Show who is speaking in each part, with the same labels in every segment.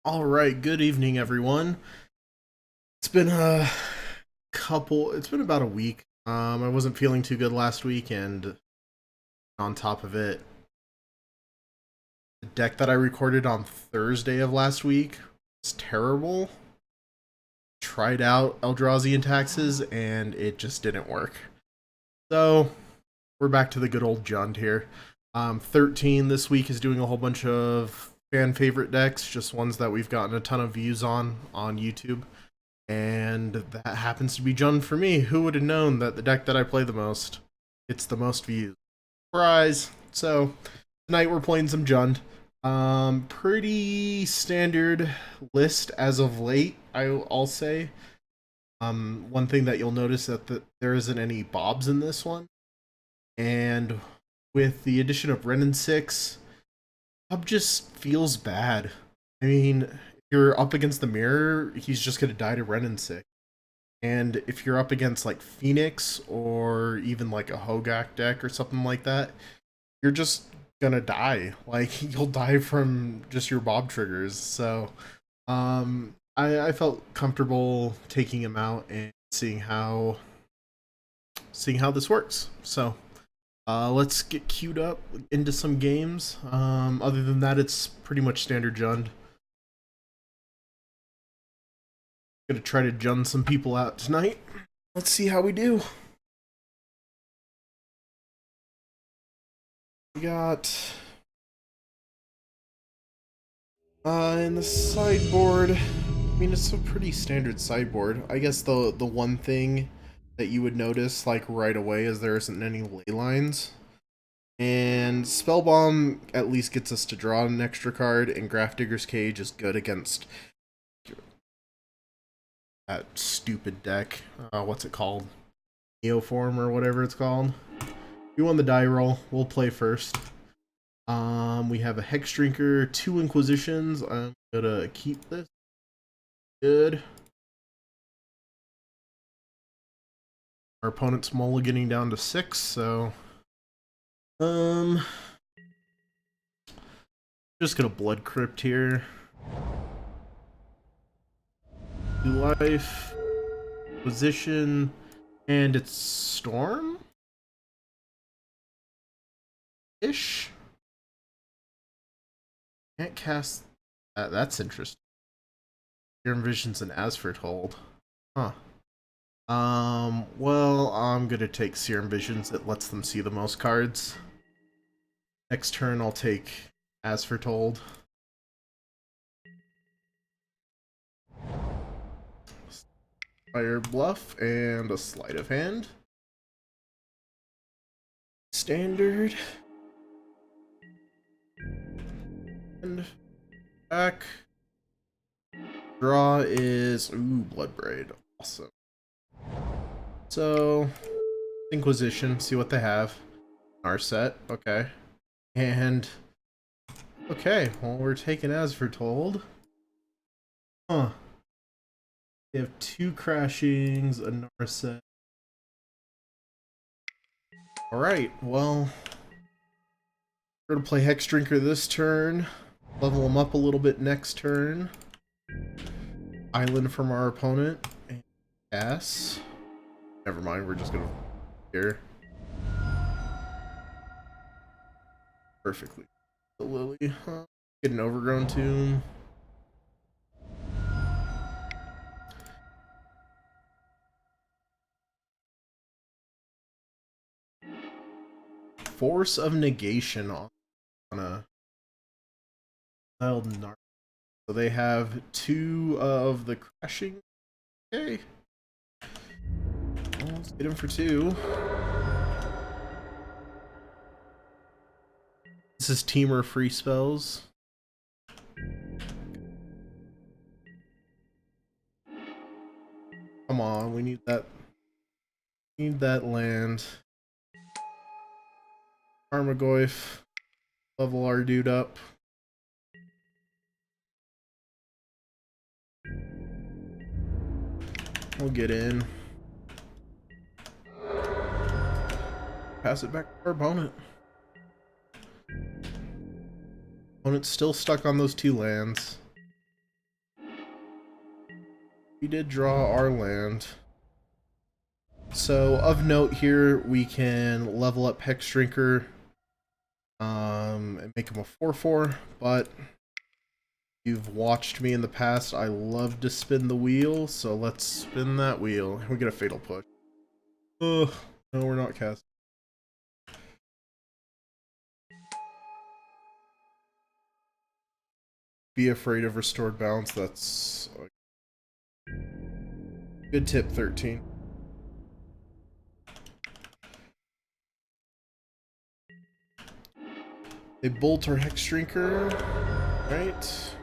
Speaker 1: All right, good evening, everyone. It's been it's been about a week. I wasn't feeling too good last week, and on top of it, the deck that I recorded on Thursday of last week was terrible. Tried out Eldrazi and Taxes, and it just didn't work. So, we're back to the good old Jund here. 13 this week is doing a whole bunch of fan favorite decks, just ones that we've gotten a ton of views on YouTube. And that happens to be Jund for me. Who would have known that the deck that I play the most gets the most views? Surprise! So, tonight we're playing some Jund. Pretty standard list as of late, I'll say. One thing that you'll notice that there isn't any Bobs in this one. And with the addition of Ren and 6, Bob just feels bad. I mean, you're up against the mirror, he's just gonna die to Ren and 6. And if you're up against like Phoenix or even like a Hogak deck or something like that, you're just gonna die. Like you'll die from just your Bob triggers. So I felt comfortable taking him out and seeing how this works. So let's get queued up into some games. Other than that, it's pretty much standard Jund. Gonna try to Jund some people out tonight. Let's see how we do. We got in the sideboard. I mean, it's a pretty standard sideboard. I guess the one thing that you would notice like right away is there isn't any ley lines. And Spellbomb at least gets us to draw an extra card, and Grafdigger's Cage is good against that stupid deck. What's it called? Neoform or whatever it's called. You won the die roll. We'll play first. We have a Hex Drinker, 2 Inquisitions. I'm gonna keep this. Good. Our opponent's mulliganing down to 6, so just gonna Blood Crypt here. 2 life, position, and it's Storm ish. Can't cast that. That's interesting. Serum Visions and Asphalt hold. Huh. Well, I'm gonna take Serum Visions. It lets them see the most cards. Next turn, I'll take Asphalt hold. Fire Bluff and a Sleight of Hand. Standard. And back. Draw is Bloodbraid. Awesome. So Inquisition, see what they have. Our set, okay. And okay, well we're taking as foretold. Huh. They have 2 crashings, a Narset. Alright, well we're gonna play Hex Drinker this turn. Level him up a little bit next turn. Island from our opponent. And pass. Never mind, we're just gonna here. Perfectly. The Lily, huh? Get an Overgrown Tomb. Force of Negation on a Wild Narc. So they have 2 of the crashing. Okay. Well, let's get him for 2. This is Teamer free spells. Come on, we need that. Need that land. Armagoyf. Level our dude up. We'll get in. Pass it back to our opponent. Opponent's still stuck on those 2 lands. We did draw our land. So, of note here, we can level up Hex Drinker and make him a 4/4, but you've watched me in the past. I love to spin the wheel, so let's spin that wheel. We get a Fatal Push. Ugh, no, we're not casting. Be afraid of restored balance. That's a good tip. 13. They bolt our Hex Drinker, right?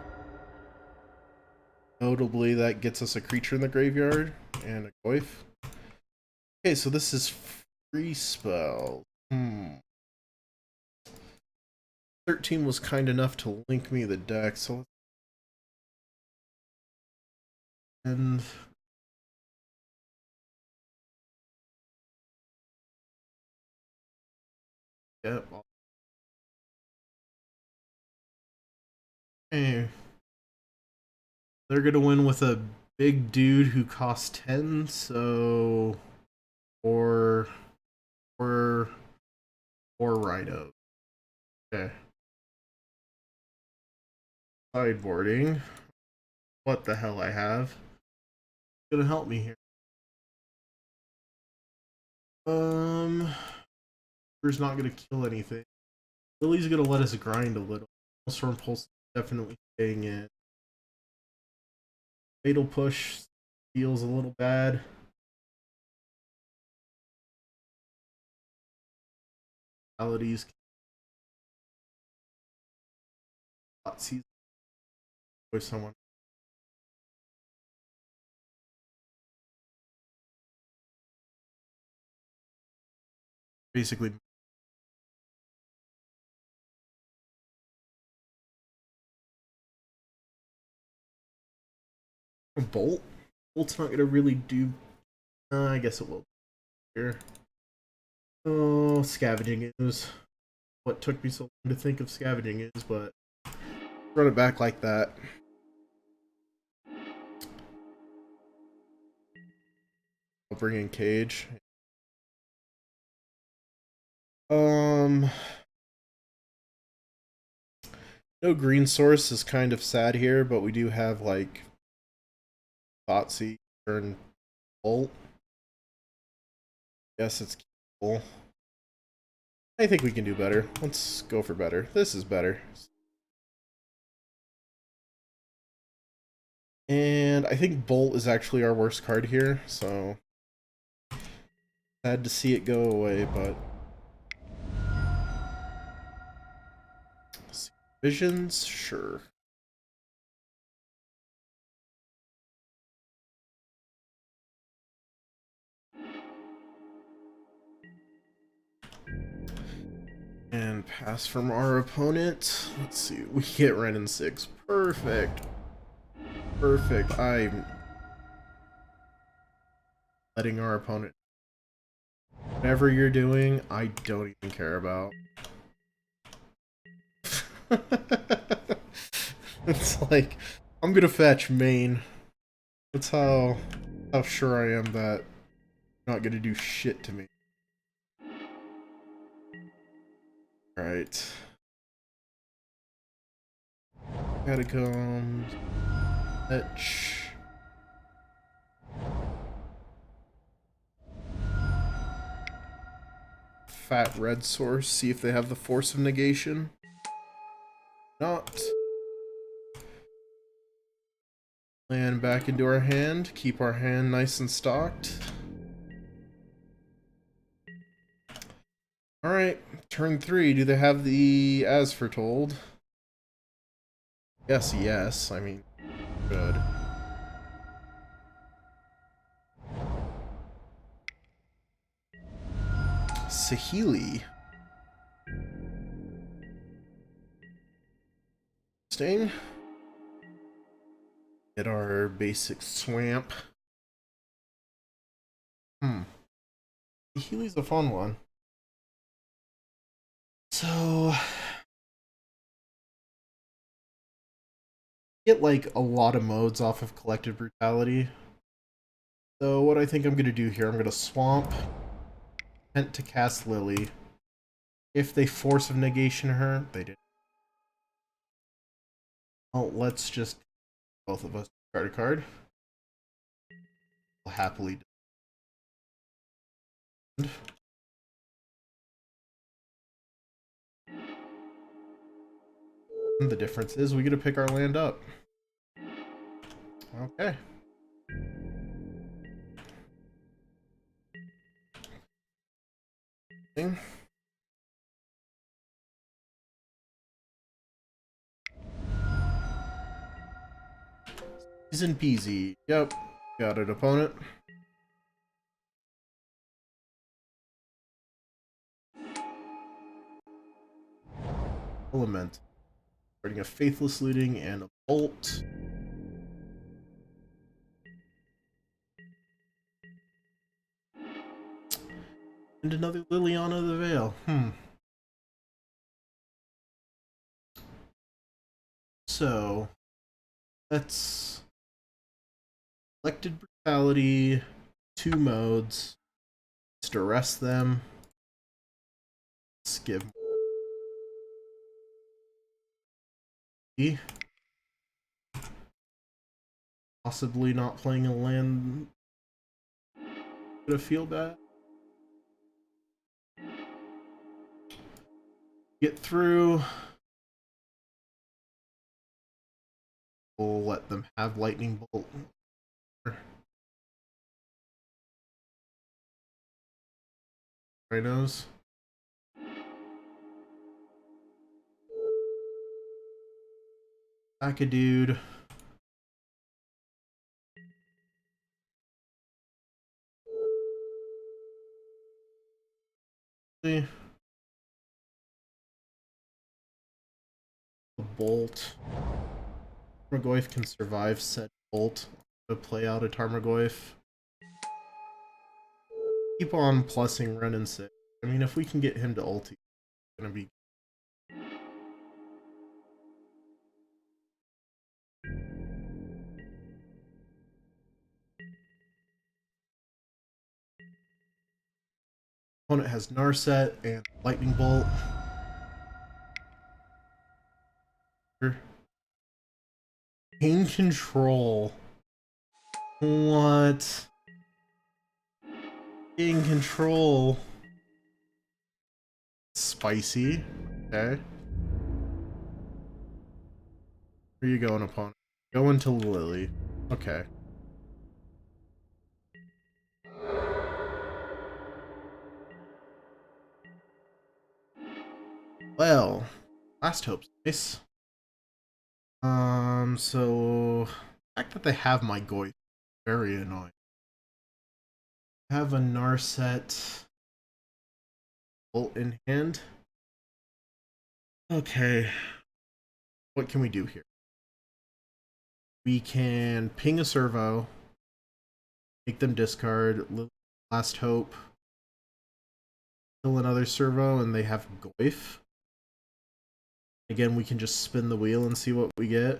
Speaker 1: Notably, that gets us a creature in the graveyard and a Goyf. Okay, so this is free spell. 13 was kind enough to link me the deck, so and yep. Hey, they're gonna win with a big dude who costs 10, so or Rhino. Okay. Sideboarding. What the hell I have? It's gonna help me here. We're not gonna kill anything. Lily's gonna let us grind a little. Storm Pulse definitely staying in. Fatal Push feels a little bad. Realities. Season with someone. Basically. Bolt? Bolt's not gonna really do. I guess it will. Here. Oh, Scavenging is what took me so long to think of Scavenging is, but run it back like that. I'll bring in Cage. No green source is kind of sad here, but we do have like Thoughtseize and Bolt. Yes, it's cool. I think we can do better. Let's go for better. This is better. And I think Bolt is actually our worst card here, so sad to see it go away, but Visions, sure. And pass from our opponent. Let's see. We get Ren in 6. Perfect. Perfect. I'm letting our opponent. Whatever you're doing, I don't even care about. It's like, I'm gonna fetch main. That's how sure I am that you're not gonna do shit to me. Alright. Catacombs. Fetch. Fat red source. See if they have the Force of Negation. Not. Land back into our hand. Keep our hand nice and stocked. Alright, turn 3. Do they have the As Foretold? Yes, yes. I mean, good. Saheeli. Sting. Get our basic swamp. Saheeli's a fun one. So get like a lot of modes off of Collective Brutality. So what I think I'm going to do here, I'm going to swamp Tent to cast Lily. If they force of negation her, they did. Well, let's just both of us discard a card. We'll happily defend. And the difference is we get to pick our land up. Okay. Easy peasy. Yep. Got an opponent. Element. Starting a Faithless Looting and a Bolt. And another Liliana of the Veil. So, let's... Selected Brutality, 2 modes. Let's arrest them. Let's give... Possibly not playing a land... Gonna feel bad. Get through. We'll let them have Lightning Bolt. Rhinos. Back a dude. A bolt. Tarmogoyf can survive said bolt to play out a Tarmogoyf. Keep on plussing Ren and 6. I mean, if we can get him to ulti, it's gonna be. Opponent has Narset and Lightning Bolt. Pain Control. What? Pain Control. Spicy. Okay. Where are you going, opponent? Go into Lily. Okay. Well, last hope's nice. So the fact that they have my Goy, very annoying. Have a Narset bolt in hand. Okay. What can we do here? We can ping a servo, make them discard, last hope, kill another servo, and they have Goyf. Again, we can just spin the wheel and see what we get.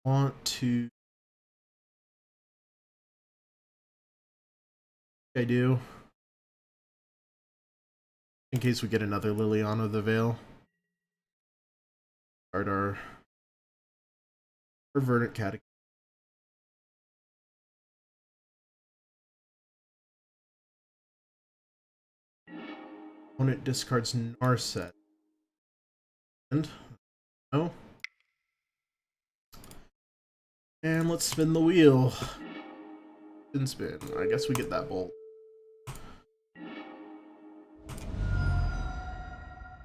Speaker 1: Want to... I do. In case we get another Liliana of the Veil. Start our Verdant Catacomb. Opponent discards Narset. And no. And let's spin the wheel. Spin. I guess we get that bolt.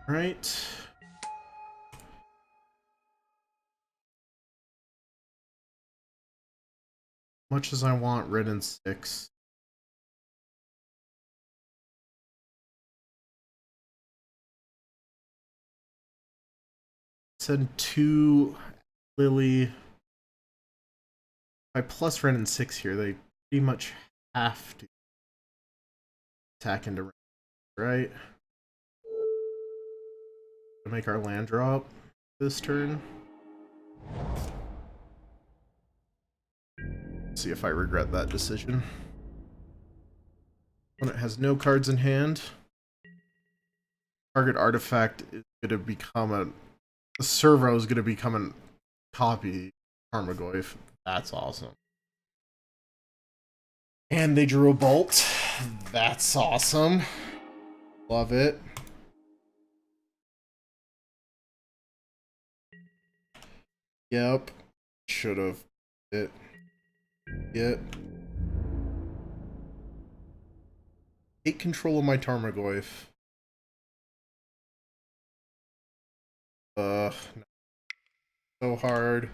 Speaker 1: Right. Much as I want red and 6. Send 2 Lily. If I plus red and 6 here, they pretty much have to attack into red, right? To make our land drop this turn. See if I regret that decision. When it has no cards in hand, target artifact is going to become the servo is going to become a copy Tarmogoyf. That's awesome. And they drew a bolt. That's awesome. Love it. Yep. Should have it. Yep. Take control of my Tarmogoyf. No. So hard.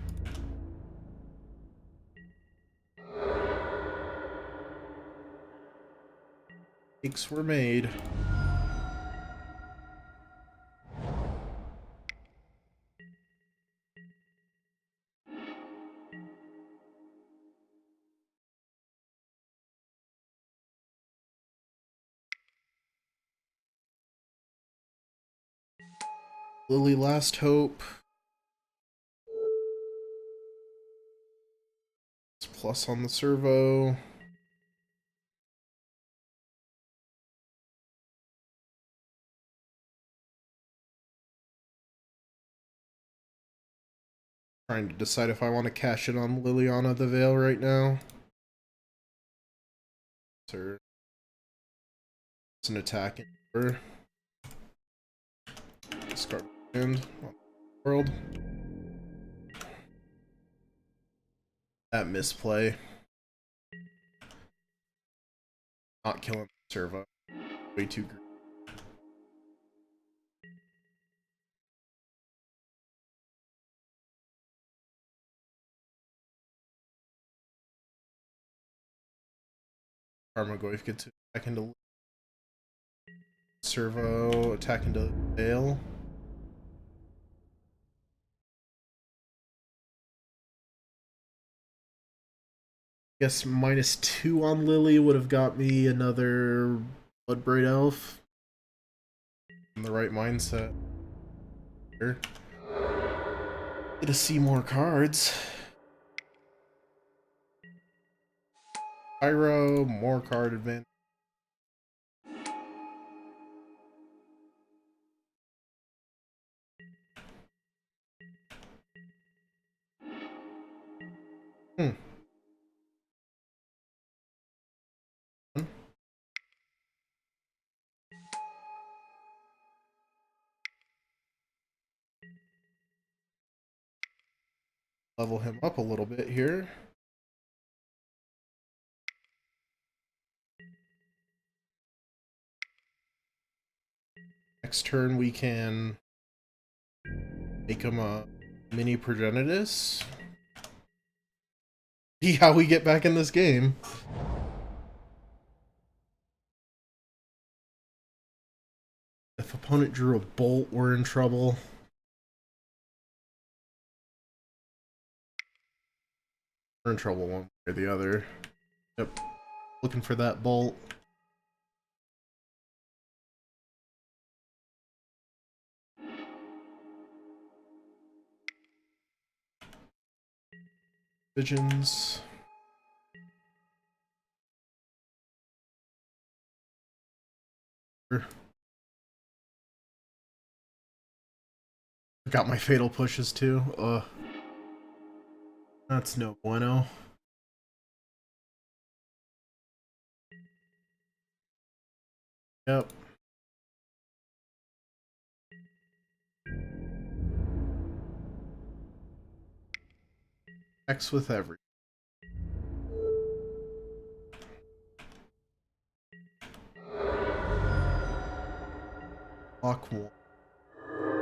Speaker 1: Mistakes were made. Lily Last Hope. It's plus on the servo. Trying to decide if I want to cash in on Liliana the Veil right now. Sir. It's an attack in order. Discard land on the world. That misplay. Not killing the servo. Way too green. Tarmogoyf gets to attack into servo, attack into Veil. Guess -2 on Lily would have got me another Bloodbraid Elf. In the right mindset. Here. Get to see more cards. Pyro, more card advantage. Level him up a little bit here. Next turn we can make him a mini Progenitus. See how we get back in this game. If opponent drew a bolt, we're in trouble. We're in trouble one way or the other. Yep. Looking for that bolt. Visions. Got my fatal pushes too. That's no bueno. Yep. X with every. Block 1.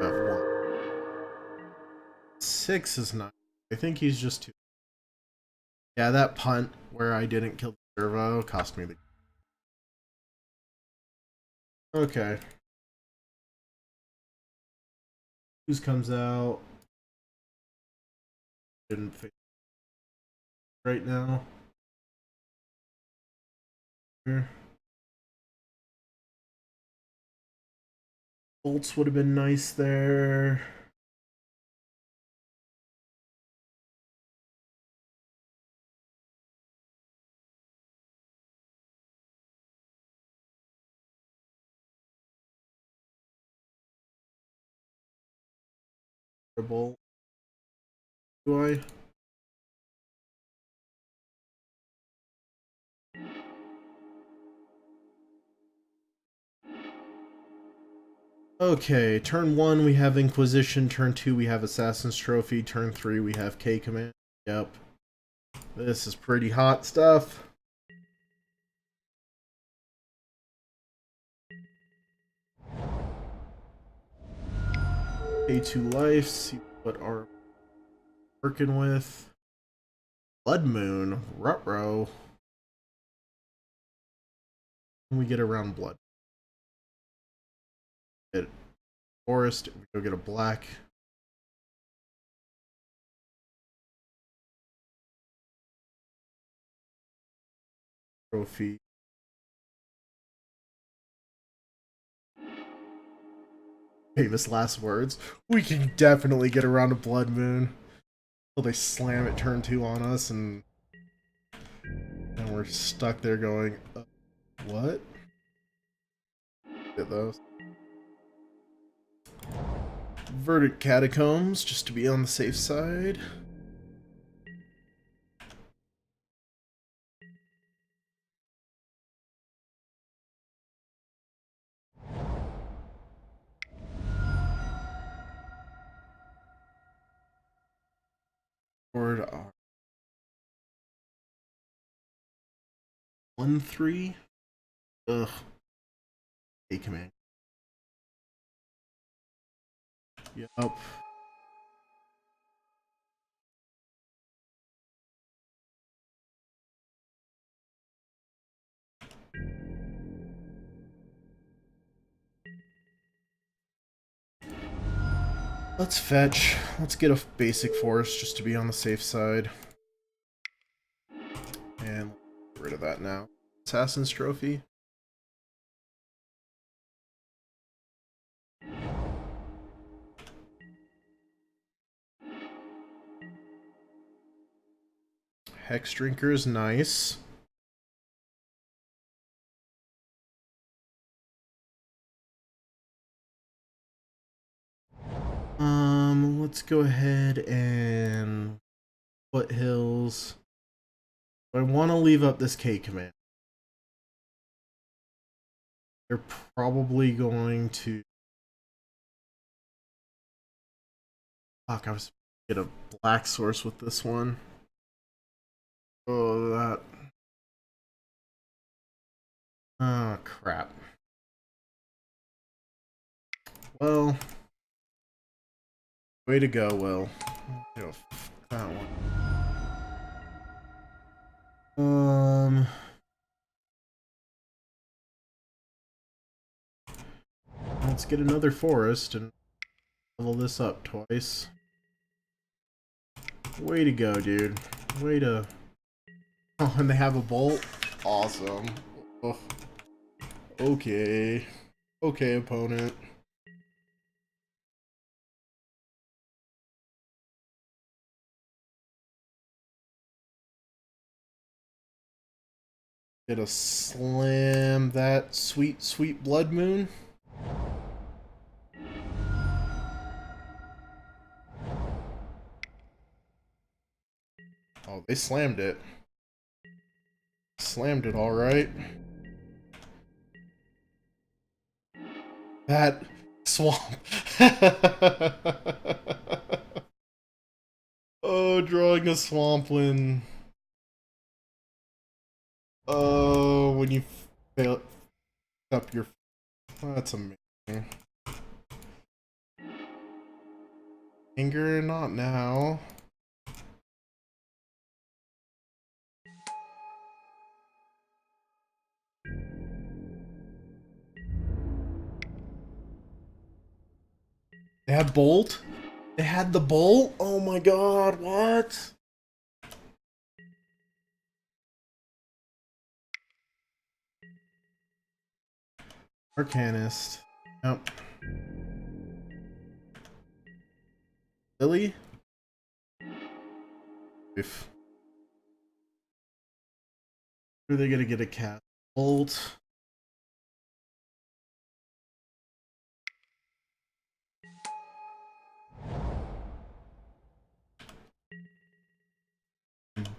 Speaker 1: Have 1. 6 is not. I think he's just too. Yeah, that punt where I didn't kill the servo cost me the. Okay. Who's comes out? Didn't think right now. Here. Bolts would have been nice there. Do I? Okay, turn 1 we have Inquisition, turn 2 we have Assassin's Trophy, turn 3 we have K Command. Yep. This is pretty hot stuff. K2 life, see what are working with. Blood Moon, Rutro. We get around Blood. Get Forest, we go get a black. Trophy. Famous last words. We can definitely get around a Blood Moon. Until they slam it turn 2 on us and we're stuck there going, what? Get those. Verdant Catacombs, just to be on the safe side. Board R. 1-3. Ugh. A command. Yup. Let's fetch. Let's get a basic forest just to be on the safe side. And get rid of that now. Assassin's Trophy. Hex Drinker is nice. Let's go ahead and Foothills. I want to leave up this K command. They're probably going to. Fuck, I was get a black source with this one. Oh, that. Oh, crap. Well, way to go, Will. Oh, that one. Let's get another forest and level this up twice. Way to go, dude. Way to... Oh, and they have a bolt? Awesome. Oh. Okay. Okay, opponent. Gonna slam that sweet, sweet Blood Moon. Oh, they slammed it. Slammed it alright. That swamp. Oh, drawing a swampland. Oh, when you fail up your... Oh, that's amazing. Anger, not now. They had Bolt? They had the Bolt? Oh my god, what? Arcanist. Yep. Lily? If. Are they gonna get a cat? Bolt.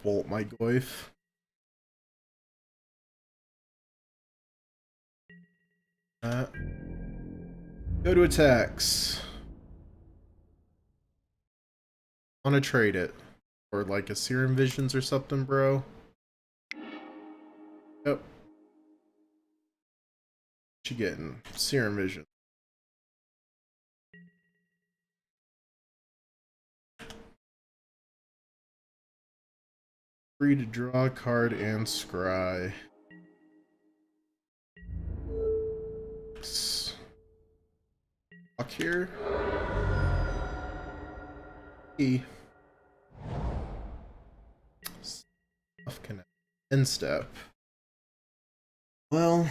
Speaker 1: bolt my Goyf. Go to attacks. Want to trade it. Or like a Serum Visions or something, bro. Yep. What you getting? Serum Vision. Free to draw a card and scry. Lock here. E. Stuff connect. End step. Well.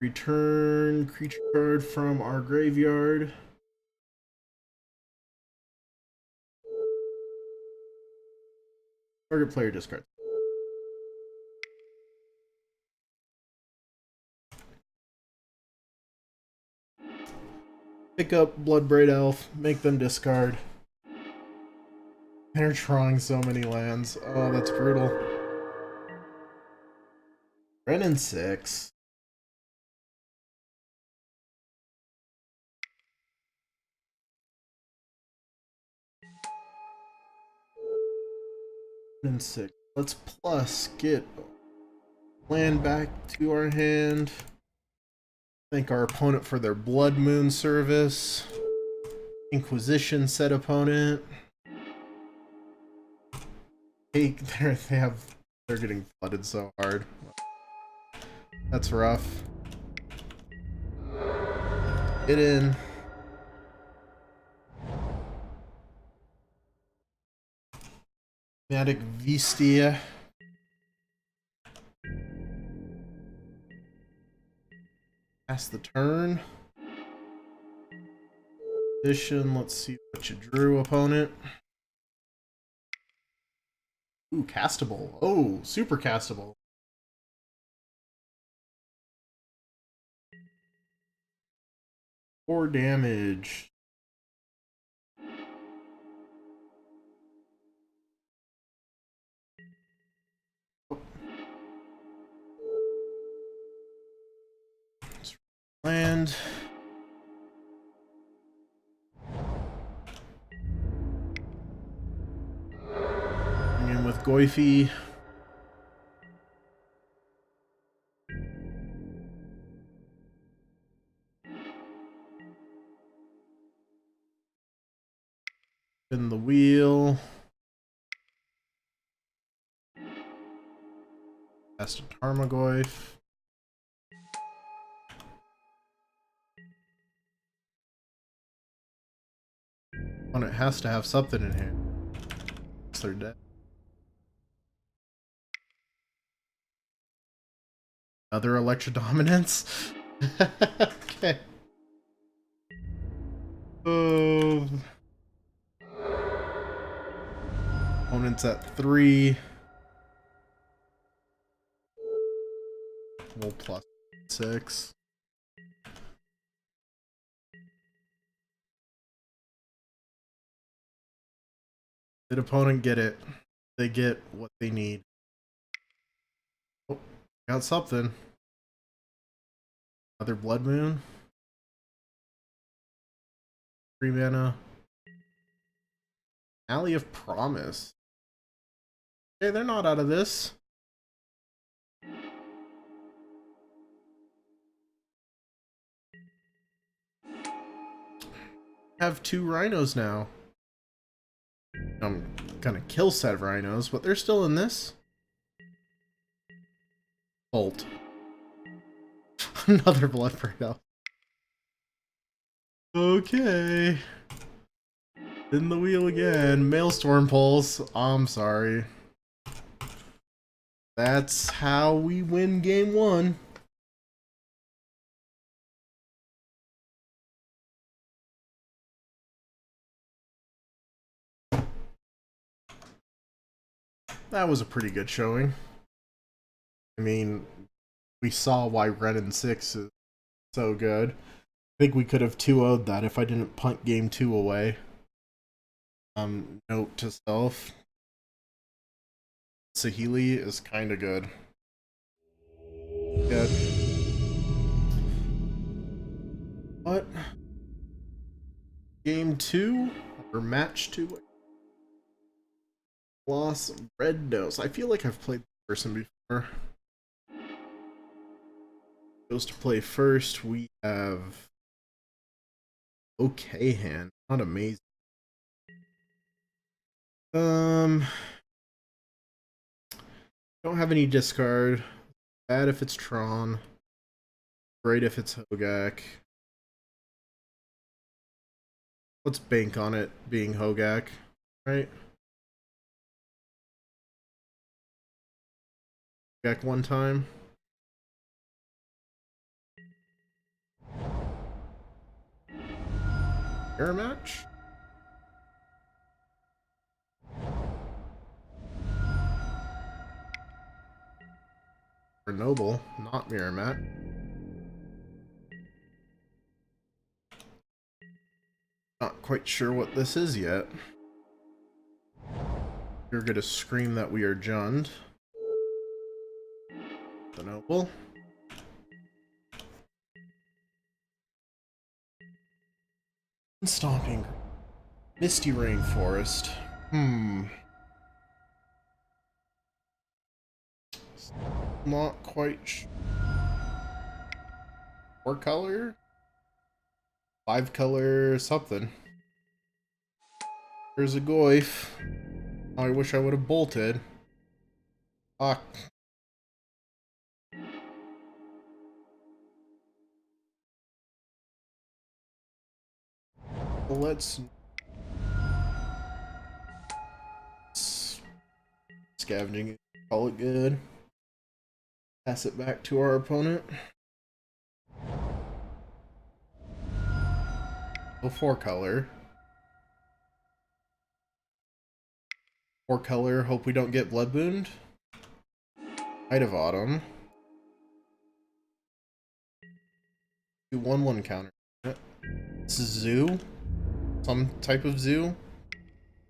Speaker 1: Return creature card from our graveyard. Target player discard. Pick up Bloodbraid Elf, make them discard. They're drawing so many lands. Oh, that's brutal. Red and 6. And 6. Let's plus get land back to our hand. Thank our opponent for their Blood Moon service. Inquisition set opponent. Hey, they're getting flooded so hard. That's rough. Get in. Matic Vistia. Pass the turn. Position. Let's see what you drew, opponent. Ooh, castable. Oh, super castable. Four damage. Land. Bring in with Goyfi. Spin the wheel. Cast a Tarmogoyf. It has to have something in here. They're dead. Other Electrodominance? Okay. Opponent's at 3. We'll plus 6. Did opponent get it? They get what they need. Oh, got something. Another Blood Moon. 3 mana. Alley of Promise. Okay, they're not out of this. Have 2 rhinos now. I'm gonna kill said rhinos, but they're still in this. Bolt. Another Bloodbraid Elf. Okay. In the wheel again. Maelstrom Pulse. I'm sorry. That's how we win game 1. That was a pretty good showing. I mean, we saw why Red and 6 is so good. I think we could have 2-0'd that if I didn't punt game 2 away. Note to self. Sahili is kind of good. Good. What? Game 2? Or match 2? Loss Red Nose. I feel like I've played this person before. Goes to play first. We have okay hand. Not amazing. Don't have any discard. Bad if it's Tron. Great if it's Hogak. Let's bank on it being Hogak, right? Hogak one time. Mirror match? Or Noble, not Mirror match. Not quite sure what this is yet. You're gonna scream that we are Jund. The Noble. Stomping. Misty Rainforest. Not quite sure. 4-color? 5-color something. There's a Goyf. I wish I would have bolted. Fuck. Well, let's scavenging, call it good. Pass it back to our opponent. Oh, 4-color. 4-color, hope we don't get Blood Wound. Height of Autumn. 2/1/1 counter. This is Zoo. Some type of zoo.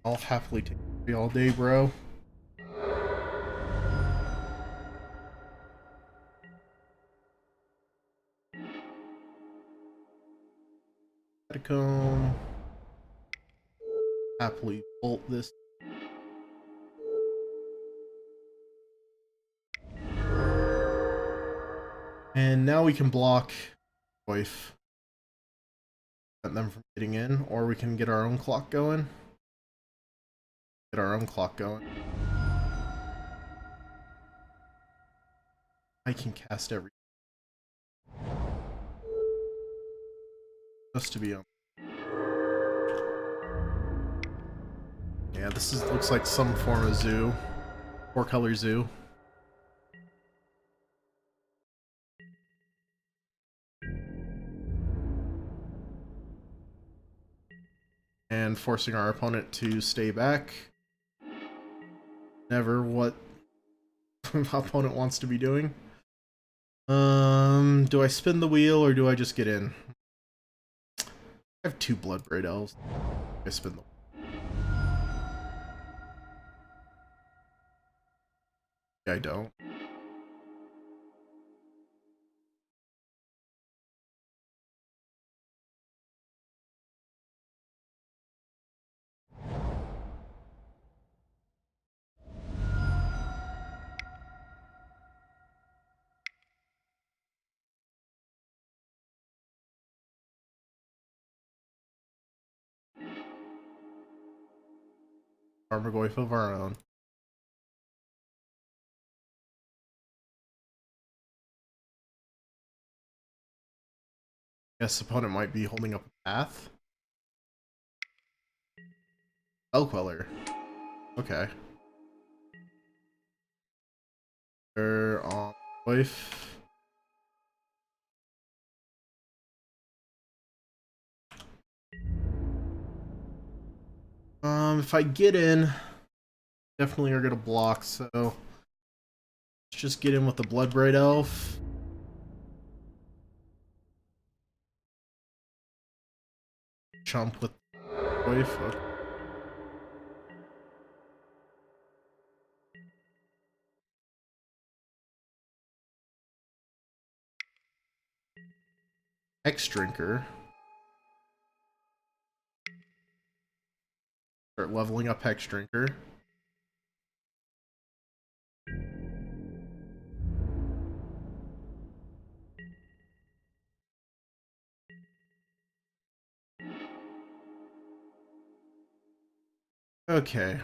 Speaker 1: I'll happily take it all day, bro. Catacomb. Happily bolt this. And now we can block Wife. Prevent them from getting in, or we can get our own clock going. Get our own clock going. I can cast every. Just to be on. Yeah, this is looks like some form of zoo. 4-color zoo. And forcing our opponent to stay back. Never what opponent wants to be doing. Do I spin the wheel or do I just get in? I have 2 Bloodbraid Elves. I spin the wheel. I don't. Tarmogoyf of our own. Guess opponent might be holding up a path. Elqueller. Okay. They're on wife. If I get in, definitely are gonna block, so let's just get in with the Bloodbraid Elf. Chump with wife. Okay. Hex Drinker. Start leveling up Hex Drinker. Okay.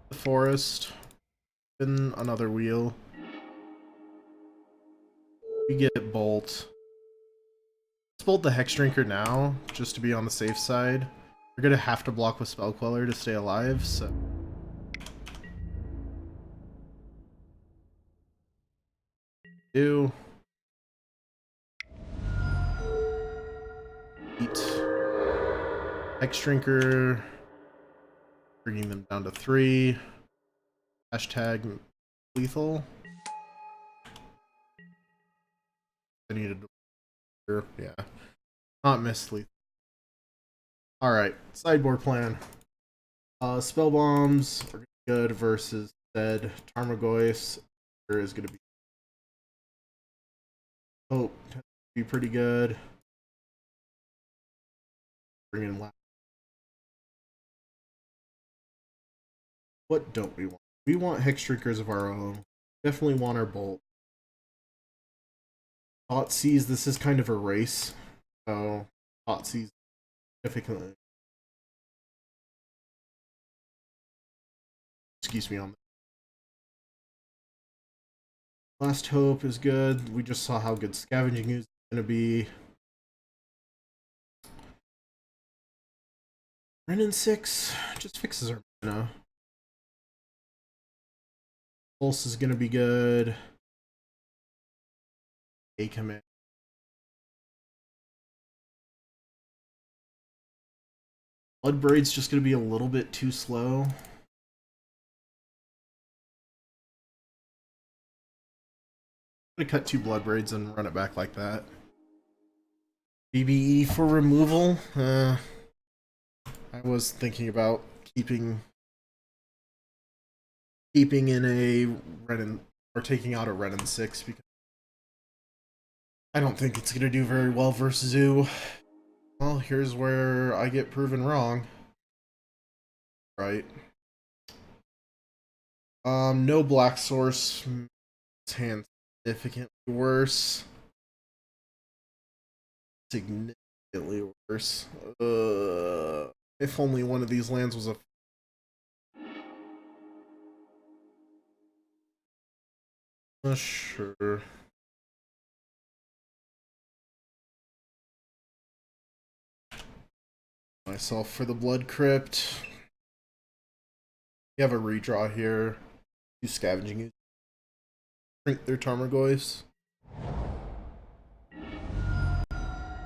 Speaker 1: The forest. Spin another wheel. We get Bolt. Let's bolt the Hex Drinker now, just to be on the safe side. We're gonna have to block with Spell Queller to stay alive, so... Do. Eat. Hex Drinker. Bringing them down to 3. Hashtag lethal. I needed to... Yeah. Not miss lethal. Alright, sideboard plan. Spell bombs are good versus dead. Tarmogoyf is going to be pretty good. Bring in last. What don't we want? We want Hex Drinkers of our own. Definitely want our Bolt. Thoughtseize, this is kind of a race. So, Thoughtseize significantly. Excuse me on that. Last Hope is good. We just saw how good Scavenging is going to be. Renin 6 just fixes our mana. Pulse is going to be good. A command. Bloodbraid's just going to be a little bit too slow. I'm going to cut 2 Bloodbraids and run it back like that. BBE for removal. I was thinking about keeping in a Renin, or taking out a Renin 6 because I don't think it's going to do very well versus Zoo. Well, here's where I get proven wrong. Right. No Black Source. Hand significantly worse. Significantly worse. If only one of these lands was a... Sure. Myself for the Blood Crypt. You have a redraw here. Do Scavenging. Shrink their Tarmogoyfs.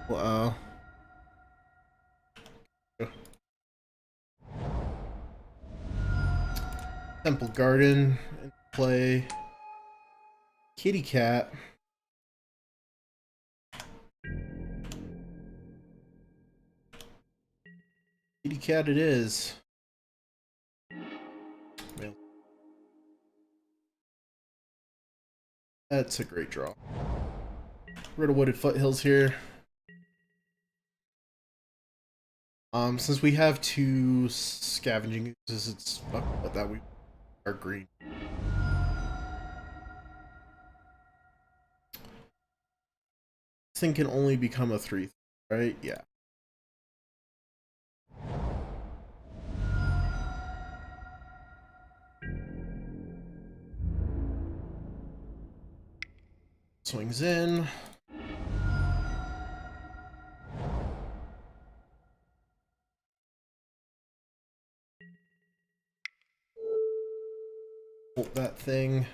Speaker 1: Wow. Temple Garden in play. Kitty Cat. Kitty Cat it is. Well, that's a great draw. Rid of Wooded Foothills here. Since we have 2 Scavenging Oozes, it's not that we are green. This thing can only become a 3, right? Yeah. Swings in. Bolt that thing.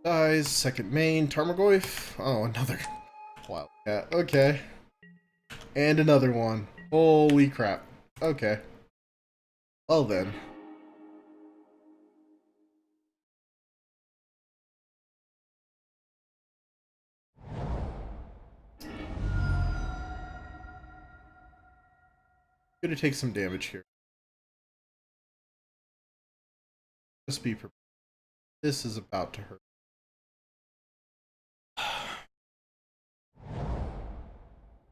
Speaker 1: Dies. Second main. Tarmogoyf. Oh, another Wildcat. Okay. And another one. Holy crap. Okay. Well then. Gonna take some damage here. Just be prepared. This is about to hurt.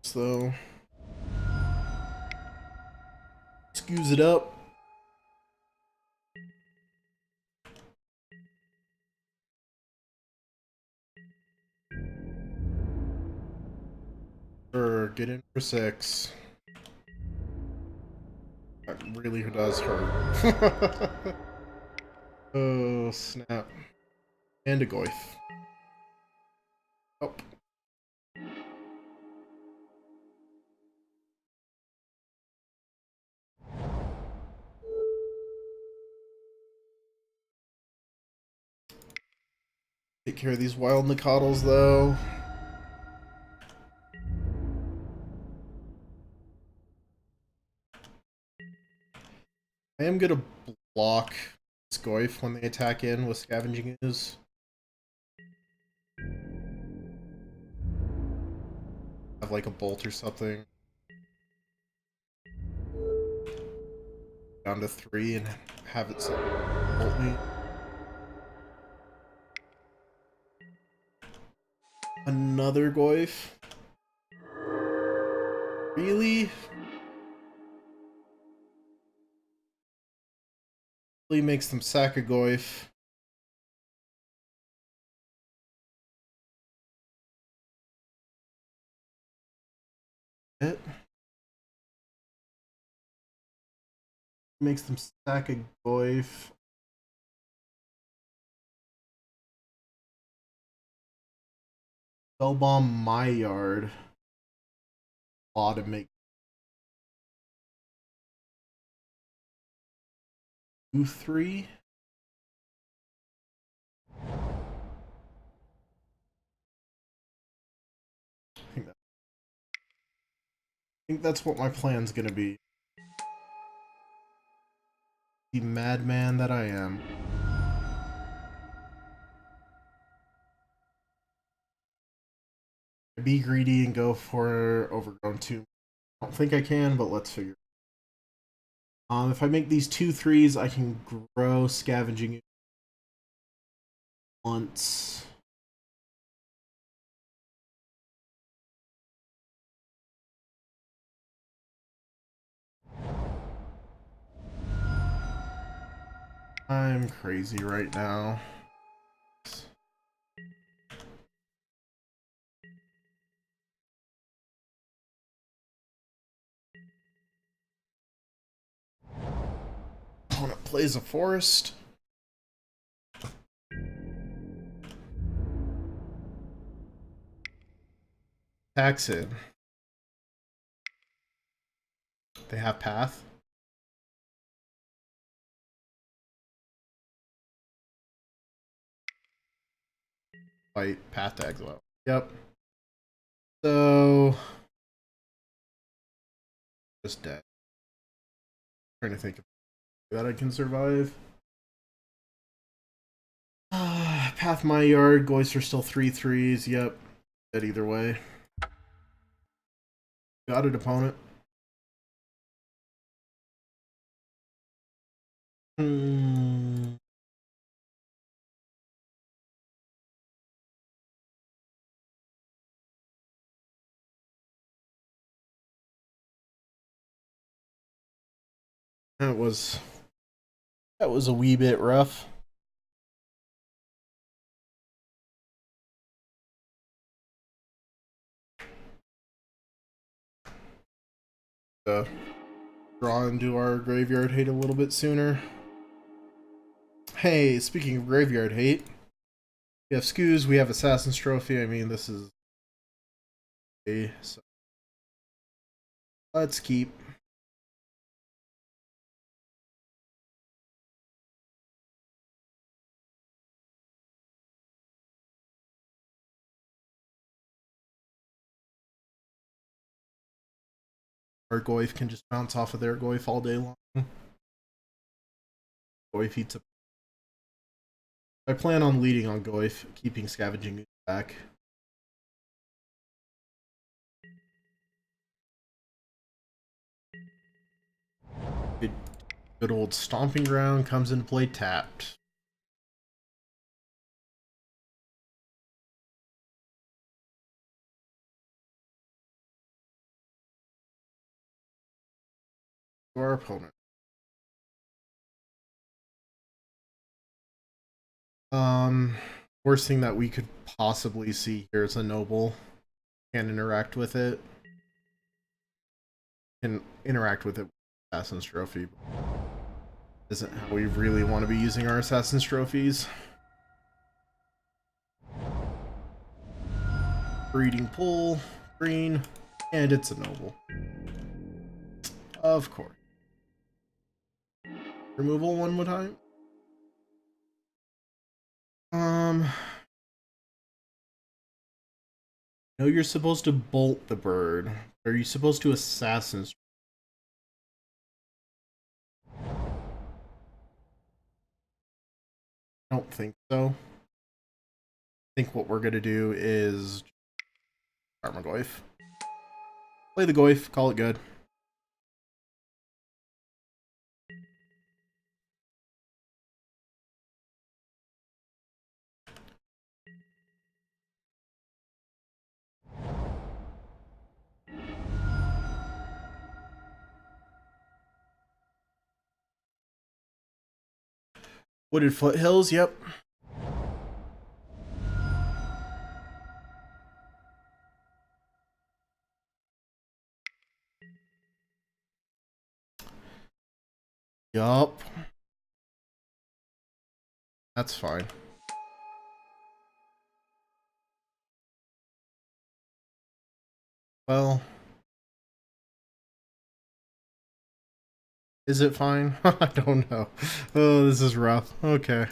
Speaker 1: So, excuse it up. Sure, get in for 6. That really does hurt. Oh, snap. And a goif. Oh. Take care of these wild Nakados, though. I am gonna block Scoif when they attack in with Scavenging Ooze. Have like a bolt or something. Down to 3 and have it bolt me. Another Goif? Really? Really makes them sack a Goif. It makes them sack a Goif. Spell bomb my yard. Law to make 2-3. I think that's what my plan's gonna be. The madman that I am. Be greedy and go for Overgrown Tomb. I don't think I can, but let's figure. If I make these 2-3s, I can grow Scavenging once. I'm crazy right now. Opponent plays a forest. Attacks it. They have path. Fight path tags well. Yep. So just dead. Trying to think of that I can survive. Path my yard. Goys are still 3-3s. Yep. Dead either way. Got it, opponent. That was a wee bit rough. Draw into our graveyard hate a little bit sooner. Hey, speaking of graveyard hate, we have Scoos, we have Assassin's Trophy. I mean, this is so let's keep. Our Goif can just bounce off of their Goif all day long. Goif eats up. I plan on leading on Goif, keeping Scavenging back. Good old Stomping Ground comes into play tapped. to our opponent. Worst thing that we could possibly see here is a noble. Can't interact with it. Can interact with it with Assassin's Trophy. Isn't how we really want to be using our Assassin's Trophies. Breeding pool, green, and it's a noble. Of course. Removal one more time. No, you're supposed to bolt the bird. Are you supposed to Assassin's? I don't think so. I think what we're gonna do is Armagoyf. Play the Goyf, call it good. Wooded Foothills, yep. Yup. That's fine. Well, is it fine? I don't know. Oh, this is rough. Okay.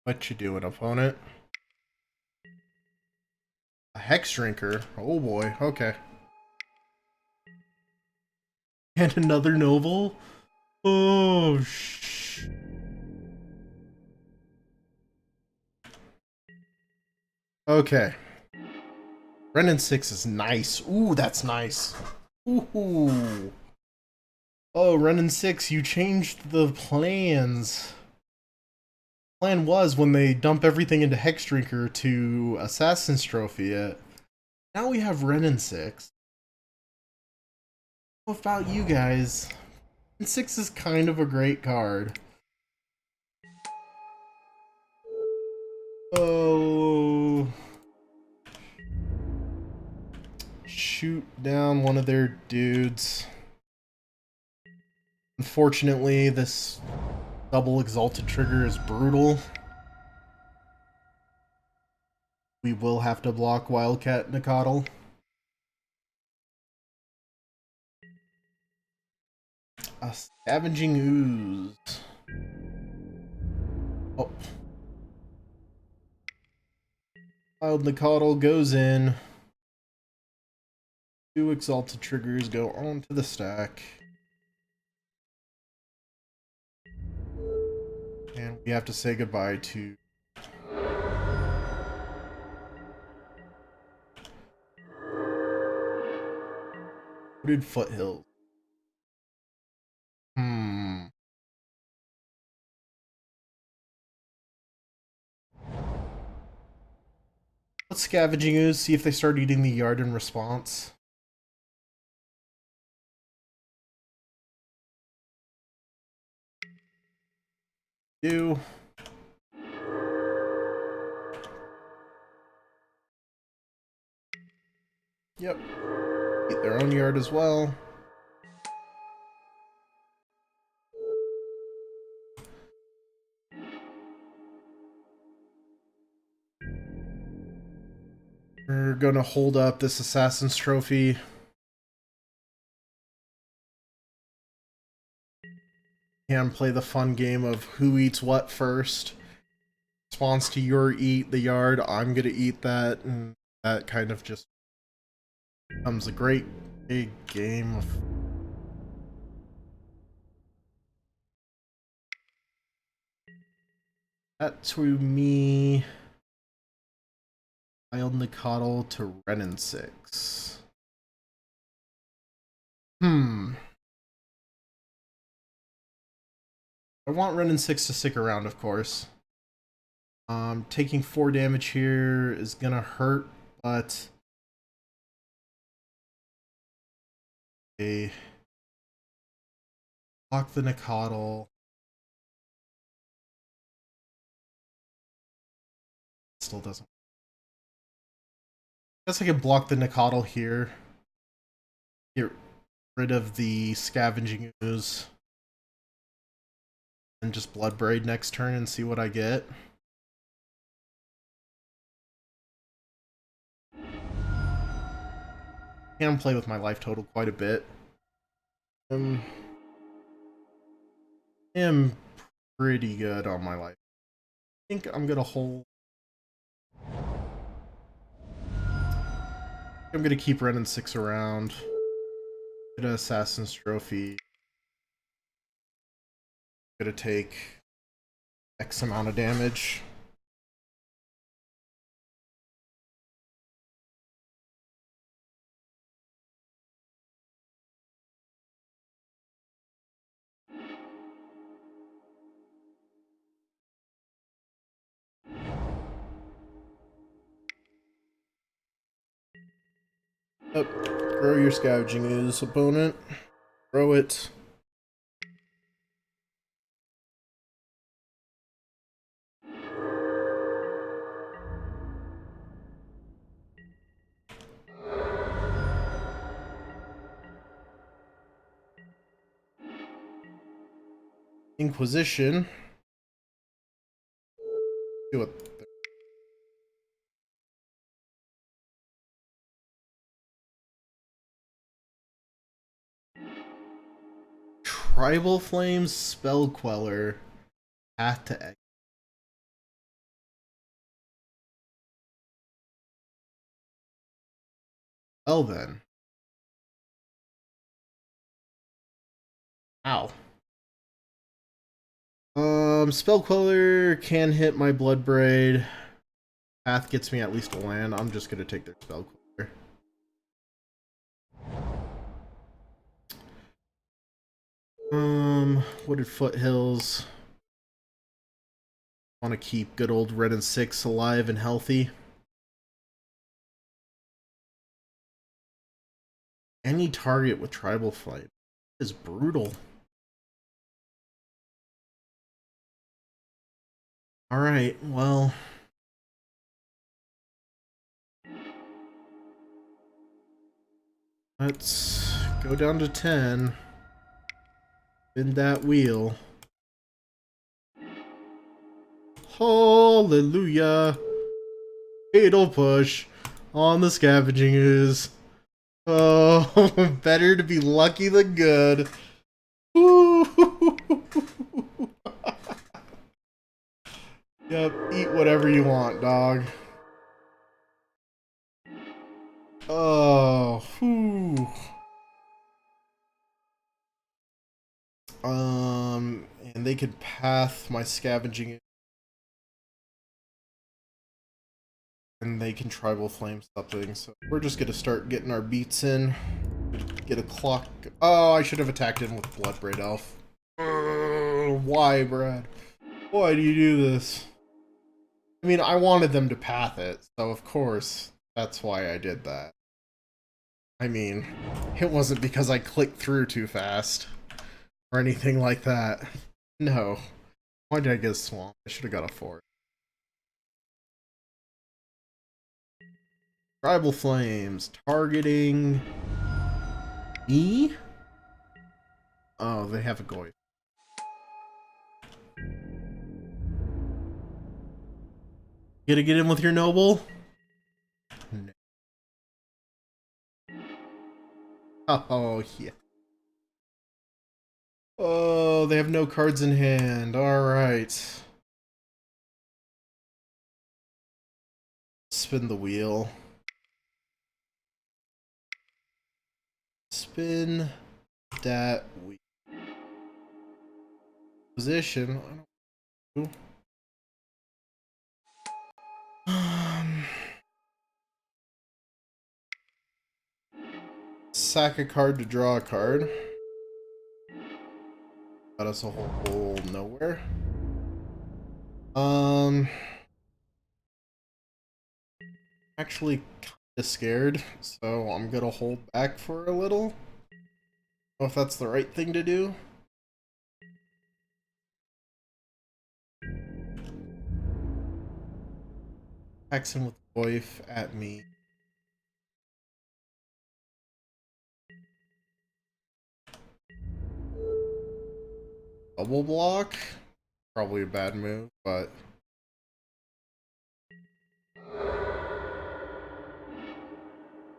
Speaker 1: What you doing, opponent? A Hex Drinker? Oh boy, okay. And another noble? Oh, Okay. Renin 6 is nice. Ooh, that's nice. Ooh. Oh, Renin 6, you changed the plans. Plan was when they dump everything into Hex Drinker to Assassin's Trophy it. Now we have Renin 6. What about you guys? Renin 6 is kind of a great card. Oh. Shoot down one of their dudes. Unfortunately, this double exalted trigger is brutal. We will have to block Wildcat Nicodle. A Scavenging Ooze. Oh. Wild Nicodle goes in. 2 exalted triggers go onto the stack. And we have to say goodbye to Wooded Foothills. Let's Scavenging Ooze, see if they start eating the yard in response. Do. Yep. Eat their own yard as well. We're gonna hold up this Assassin's Trophy. And play the fun game of who eats what first. Response to your eat the yard, I'm gonna eat that, and that kind of just becomes a great big game of that to me. Wild Nicottle to Renin 6. I want Renin 6 to stick around, of course. Taking 4 damage here is gonna hurt, but a block the Nicottle. Still doesn't. I guess I can block the Nicottle here. Get rid of the Scavenging Ooze. And just Blood Braid next turn and see what I get. Can play with my life total quite a bit. I am pretty good on my life. I think I'm gonna hold. I'm gonna keep Renin 6 around. Get an Assassin's Trophy. Gonna take X amount of damage. Up. Throw your Scavenging Ooze, opponent. Throw it. Inquisition. Do it. Tribal Flames, Spell Queller. Path to X. Well then. Ow. Spell Queller can hit my Blood Braid. Path gets me at least a land. I'm just gonna take their Spell Queller. Wooded Foothills. Want to keep good old Renin 6 alive and healthy. Any target with Tribal Flight is brutal. Alright, well. Let's go down to 10. Spin that wheel. Hallelujah. Fatal push on the Scavenging Ooze. Oh, better to be lucky than good. Yep, eat whatever you want, dog. Oh, whew. And they could path my Scavenging, and they can Tribal Flame something, so we're just gonna start getting our beats in. Get a clock. Oh, I should have attacked him with Bloodbraid Elf. Why, Brad? Why do you do this? I mean, I wanted them to path it, so of course, that's why I did that. I mean, it wasn't because I clicked through too fast, or anything like that. No. Why did I get a swamp? I should have got a fort. Tribal Flames, targeting me? Oh, they have a Goy. You gonna get in with your noble? No. Oh, yeah. Oh, they have no cards in hand. Alright. Spin the wheel. Spin that wheel. Position. I don't know. sack a card to draw a card. Got us a whole nowhere. Actually kind of scared, so I'm gonna hold back for a little. Know if that's the right thing to do. Hexing with Boif at me. Double block? Probably a bad move, but...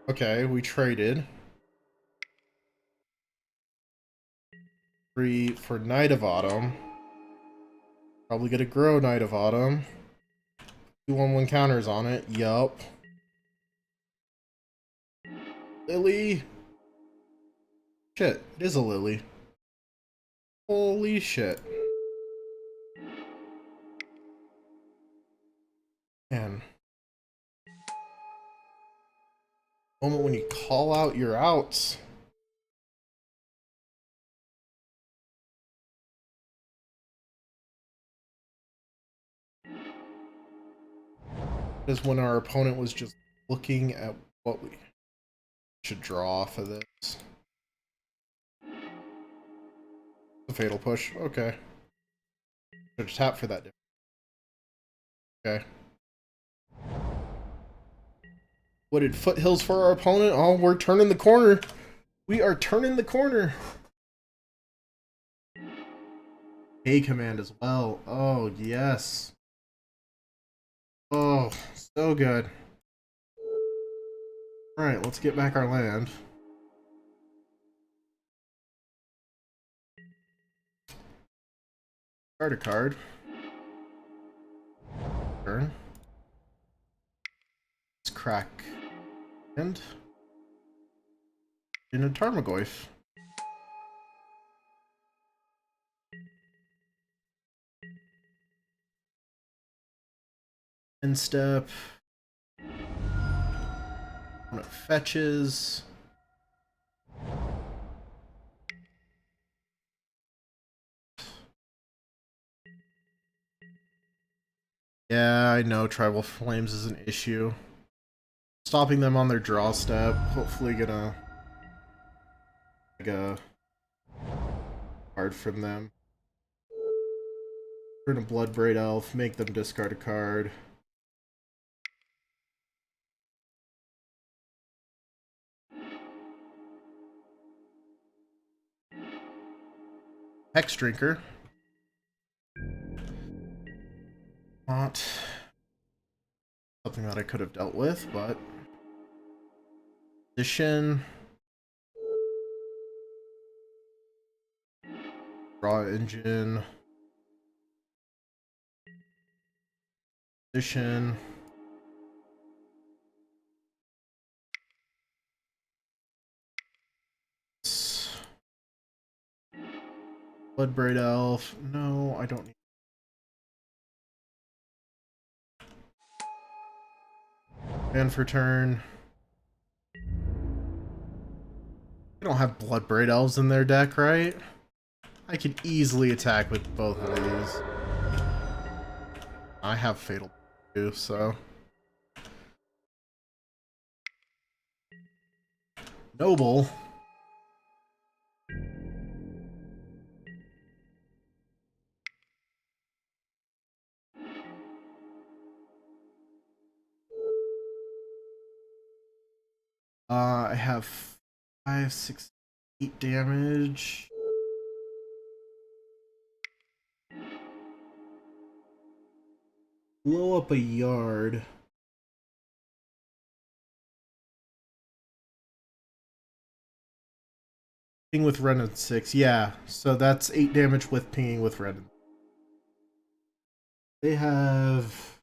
Speaker 1: Okay, we traded. 3 for Knight of Autumn. Probably gonna grow Knight of Autumn. 2/1/1 counters on it. Yup. Lily! Shit, it is a Lily. Holy shit. Man. Moment when you call out your outs. Is when our opponent was just looking at what we should draw off of this. The fatal push. Okay. Should tap for that. Okay. Wooded foothills for our opponent. Oh, we're turning the corner. We are turning the corner. A command as well. Oh, yes. Oh, so good. Alright, let's get back our land. Start a card. Turn. Let's crack. And in a Tarmogoyf. End step. When it fetches. Yeah, I know Tribal Flames is an issue. Stopping them on their draw step. Hopefully gonna get a card from them. Turn a Bloodbraid Elf, make them discard a card. Hex Drinker. Not something that I could have dealt with, but... Position. Draw engine. Position. Bloodbraid Elf. No, I don't need. And for turn. They don't have Bloodbraid Elves in their deck, right? I could easily attack with both of these. I have Fatal too, so. Noble. I have 5, 6, 8 damage. Blow up a yard. Ping with Renin 6, yeah. So that's 8 damage with pinging with Renin. They have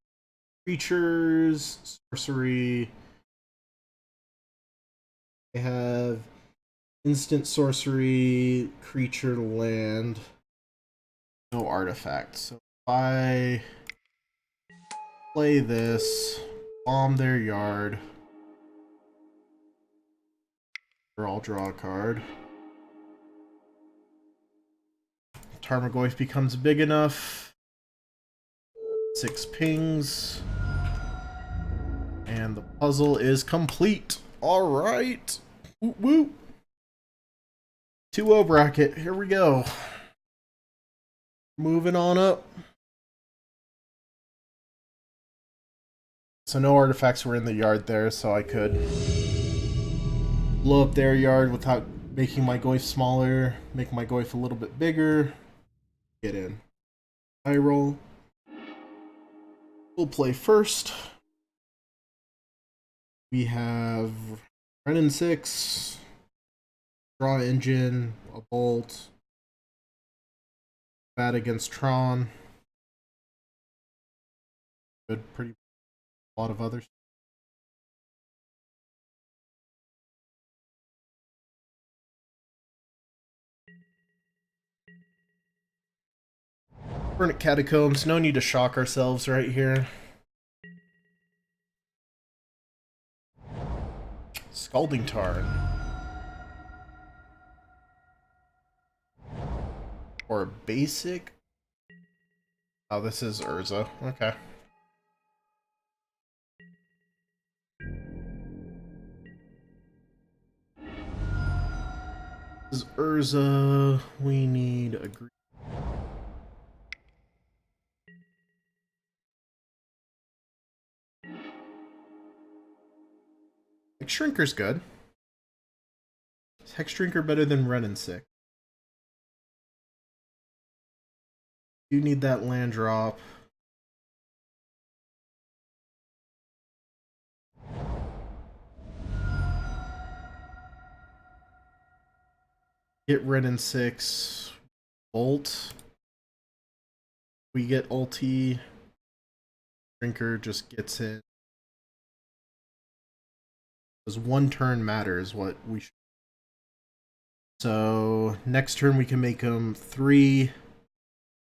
Speaker 1: creatures, sorcery. They have instant sorcery, creature, land. No artifacts. So if I play this, bomb their yard. Or I'll draw a card. Tarmogoyf becomes big enough. 6 pings. And the puzzle is complete. Alright. Whoop whoop. 2-0 bracket. Here we go. Moving on up. So no artifacts were in the yard there, so I could blow up their yard without making my Goyf smaller, make my Goyf a little bit bigger. Get in. I roll. We'll play first. We have Renin 6, Draw Engine, a Bolt, bad against Tron. Good, pretty a lot of others. Burnt Catacombs, no need to shock ourselves right here. Scalding Tarn. Or basic. Oh, this is Urza. Okay. This is Urza. We need a green. Hex Shrinker's good. Is Hex Shrinker better than Renin 6? You need that land drop. Get Renin 6. Bolt. We get ulti. Shrinker just gets in. Because one turn matters what we should. So next turn we can make him 3.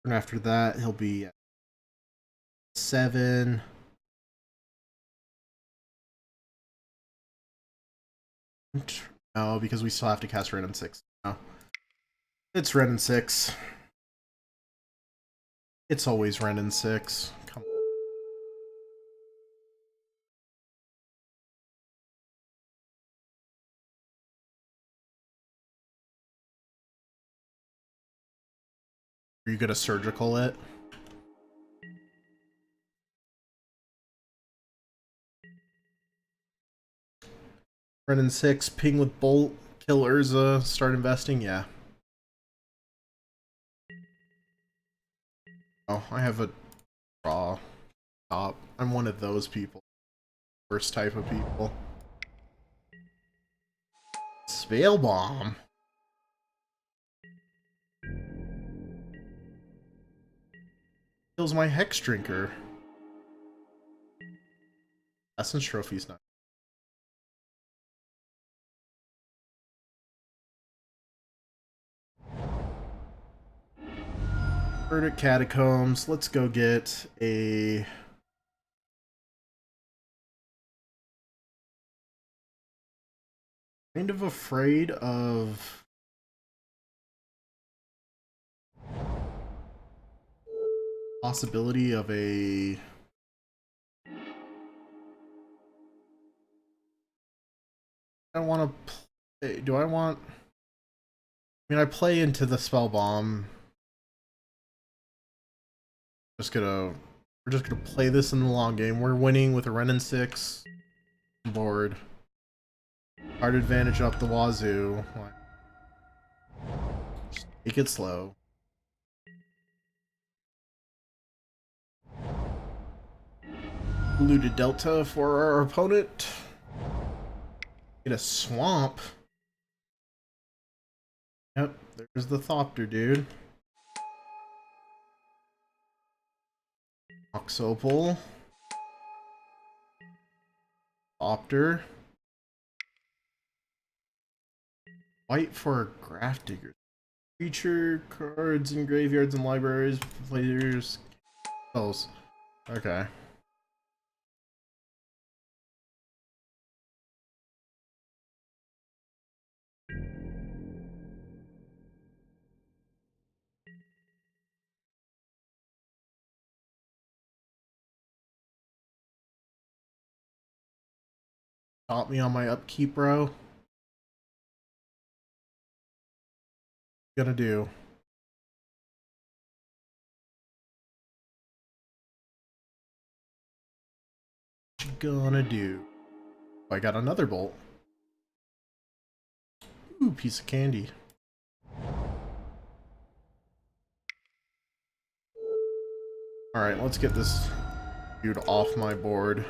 Speaker 1: And after that he'll be 7. No, because we still have to cast Renin 6. No. It's Renin 6. It's always Renin 6. Come on. Are you gonna surgical it? Renin 6, ping with Bolt, kill Urza, start investing? Yeah. Oh, I have a draw top. I'm one of those people. Worst type of people. Spell Bomb. Kills my Hex Drinker. Essence Trophy's not. Verdict Catacombs. Let's go get a... Kind of afraid of... possibility of a... I don't want to play... Do I want... I mean, I play into the Spell Bomb. We're just gonna play this in the long game. We're winning with a Renin 6 board. Card advantage up the wazoo. Just take it slow. Looted Delta for our opponent. Get a swamp. Yep, there's the Thopter, dude. Oxopal. Thopter. White for Grafdigger. Creature cards in graveyards and libraries. Players. Spells. Okay. Stop me on my upkeep, bro. Gonna do. Gonna do. Oh, I got another bolt. Ooh, piece of candy. Alright, let's get this dude off my board.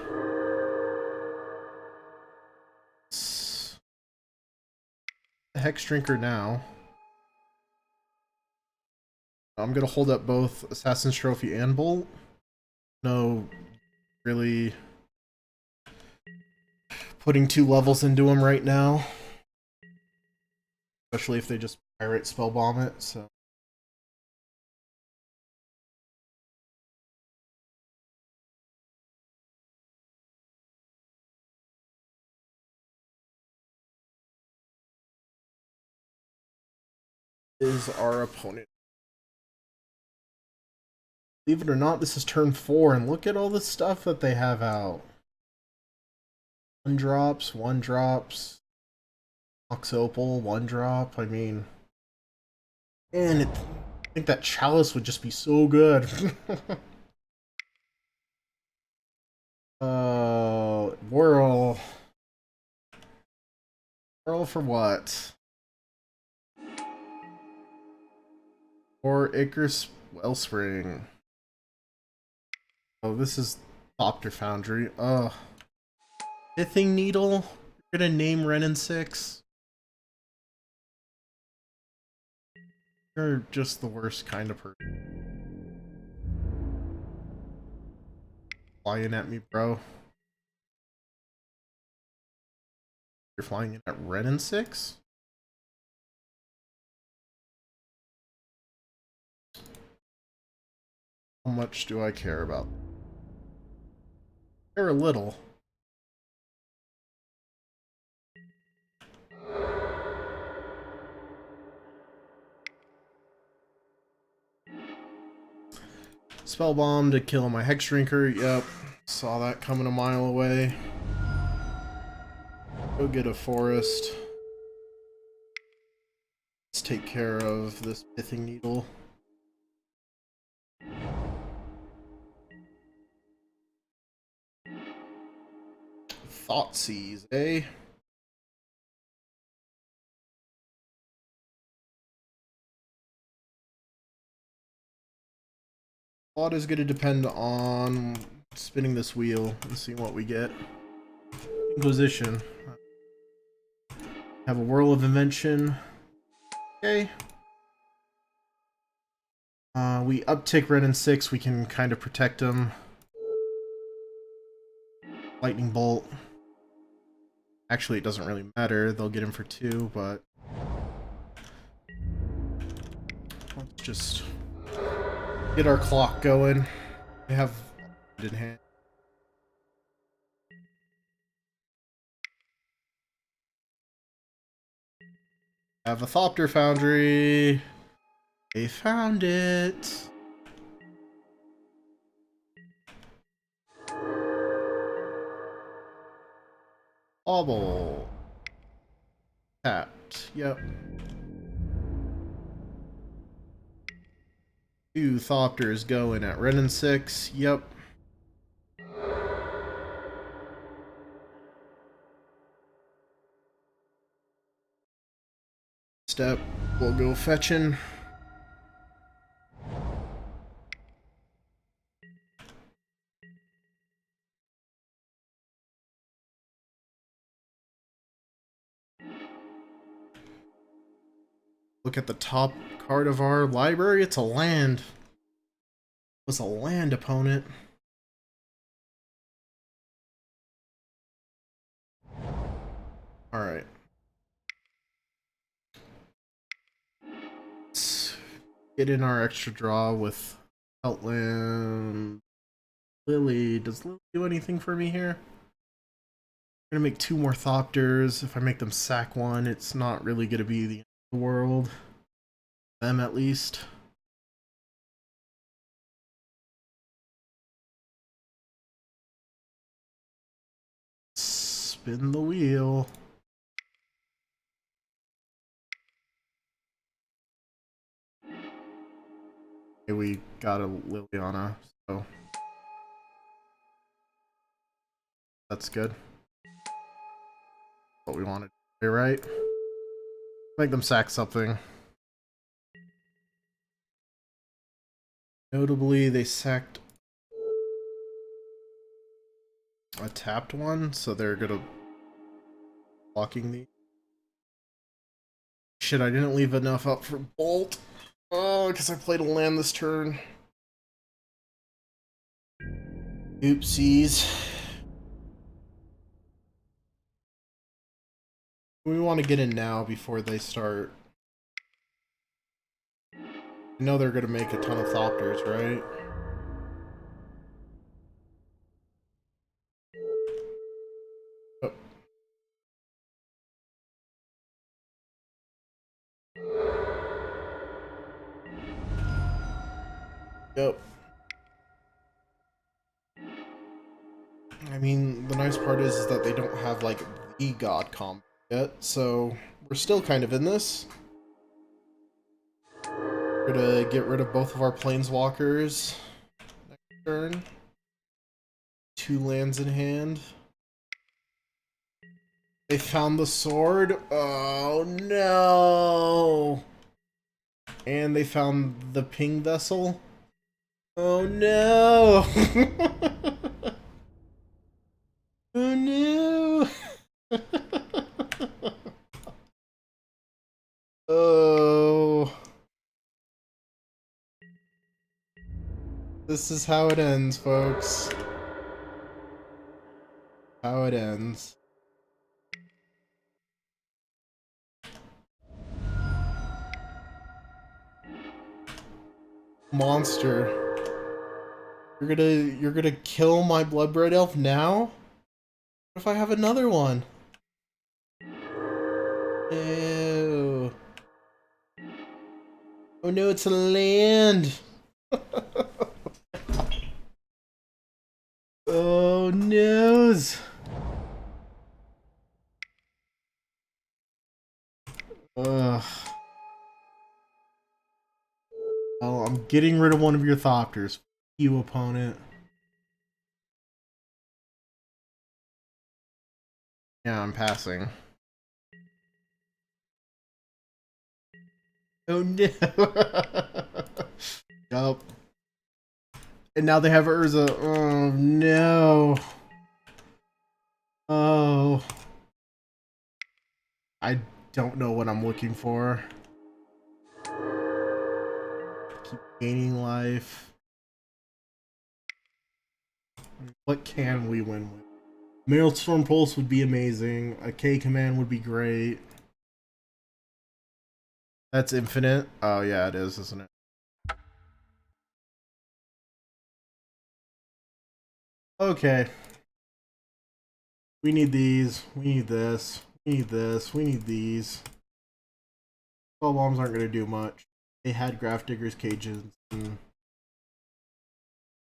Speaker 1: The Hex Drinker now. I'm gonna hold up both Assassin's Trophy and Bolt. No, really putting 2 levels into him right now. Especially if they just pirate spell bomb it, so. Is our opponent. Believe it or not, this is turn 4, and look at all the stuff that they have out. 1-drops, 1-drops, Ox Opal, 1-drop, I mean... Man, I think that Chalice would just be so good. Whirl. Whirl for what? Or Icarus Wellspring. Oh, this is Thopter Foundry. Pithing Needle? You're gonna name Renin 6? You're just the worst kind of person. Flying at me, bro. You're flying in at Renin 6? How much do I care about? Care a little. Spell bomb to kill my Hex Drinker. Yep. Saw that coming a mile away. Go get a forest. Let's take care of this Pithing Needle. Thoughtseize, eh? A lot is going to depend on spinning this wheel and seeing what we get. Inquisition. Have a Whirl of Invention. Okay. We uptick Renin 6, we can kind of protect him. Lightning Bolt. Actually, it doesn't really matter. They'll get him for 2, but... Let's just get our clock going. We have in hand. Have a Thopter Foundry. They found it. Obble. Tapped. Yep. 2 Thopters going at Renin 6. Yep. Step. We'll go fetching. Look at the top card of our library. It's a land. It was a land opponent. Alright. Let's get in our extra draw with Outland. Lily. Does Lily do anything for me here? I'm gonna make 2 more Thopters. If I make them sack 1, it's not really gonna be the end of the world. Them at least. Spin the wheel. Okay, we got a Liliana, so that's good. What we wanted. You're right. Make them sack something. Notably, they sacked a tapped one, so they're gonna blocking the. Shit, I didn't leave enough up for Bolt. Oh, because I played a land this turn. Oopsies. We want to get in now before they start. I know they're gonna make a ton of Thopters, right? Oh. Yep. I mean, the nice part is that they don't have, like, the God combo yet, so we're still kind of in this. We're gonna get rid of both of our Planeswalkers next turn. 2 lands in hand. They found the sword. Oh, no! And they found the ping vessel. Oh, no! Oh, no! Oh. This is how it ends, folks. How it ends. Monster. You're gonna kill my Bloodbraid Elf now? What if I have another one? Ew. Oh no, it's a land! Oh noes! Ugh. Oh, I'm getting rid of one of your Thopters. You opponent. Yeah, I'm passing. Oh no! Yup. And now they have Urza. Oh no! Oh. I don't know what I'm looking for. Keep gaining life. What can we win with? Maelstrom Pulse would be amazing. A K command would be great. That's infinite. Oh yeah, it is, isn't it? Okay. We need these. We need this. We need this. We need these. Spell bombs aren't gonna do much. They had Grafdigger's cages.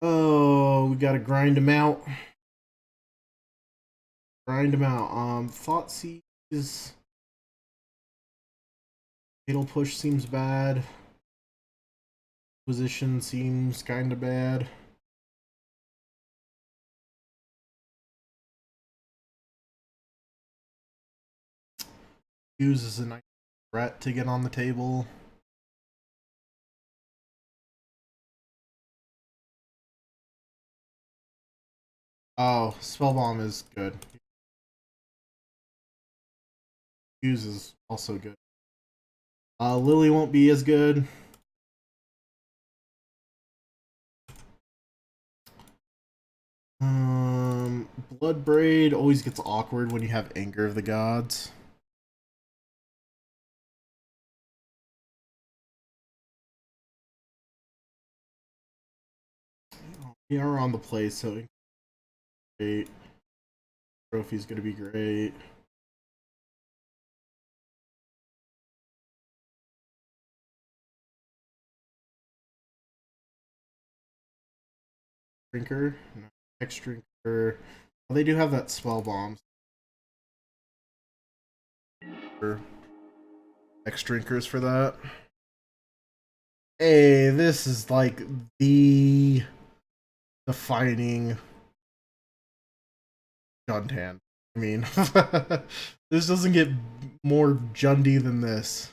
Speaker 1: Oh, we gotta grind them out. Grind them out. Thoughtseize. Fatal Push seems bad. Position seems kinda bad. Use is a nice threat to get on the table. Oh, Spellbomb is good. Use is also good. Lily won't be as good. Bloodbraid always gets awkward when you have Anger of the Gods. We are on the play, so great. Trophy's gonna be great. Drinker? No. X Drinker. Well, they do have that spell bomb. for X drinkers for that. Hey, this is like the defining Juntan. I mean, this doesn't get more Jundy than this.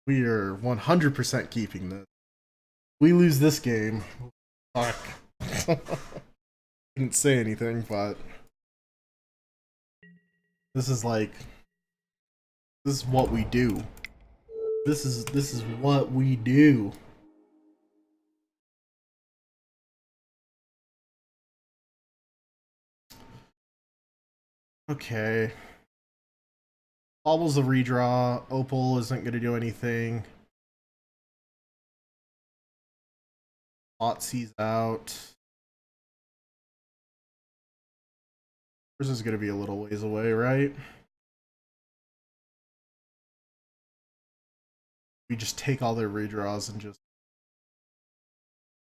Speaker 1: We are 100% keeping this. We lose this game. Fuck. Didn't say anything, but this is like, this is what we do. This is what we do. Okay. Bobble's a redraw. Opal isn't gonna do anything. Otsy's out. This is gonna be a little ways away, right? We just take all their redraws and just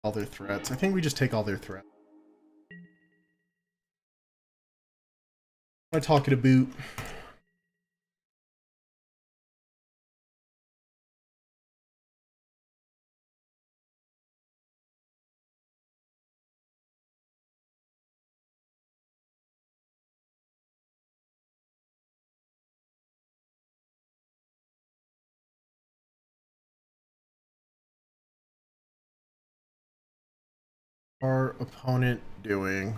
Speaker 1: all their threats. I think we just take all their threats. Am I talking to boot? Our opponent doing?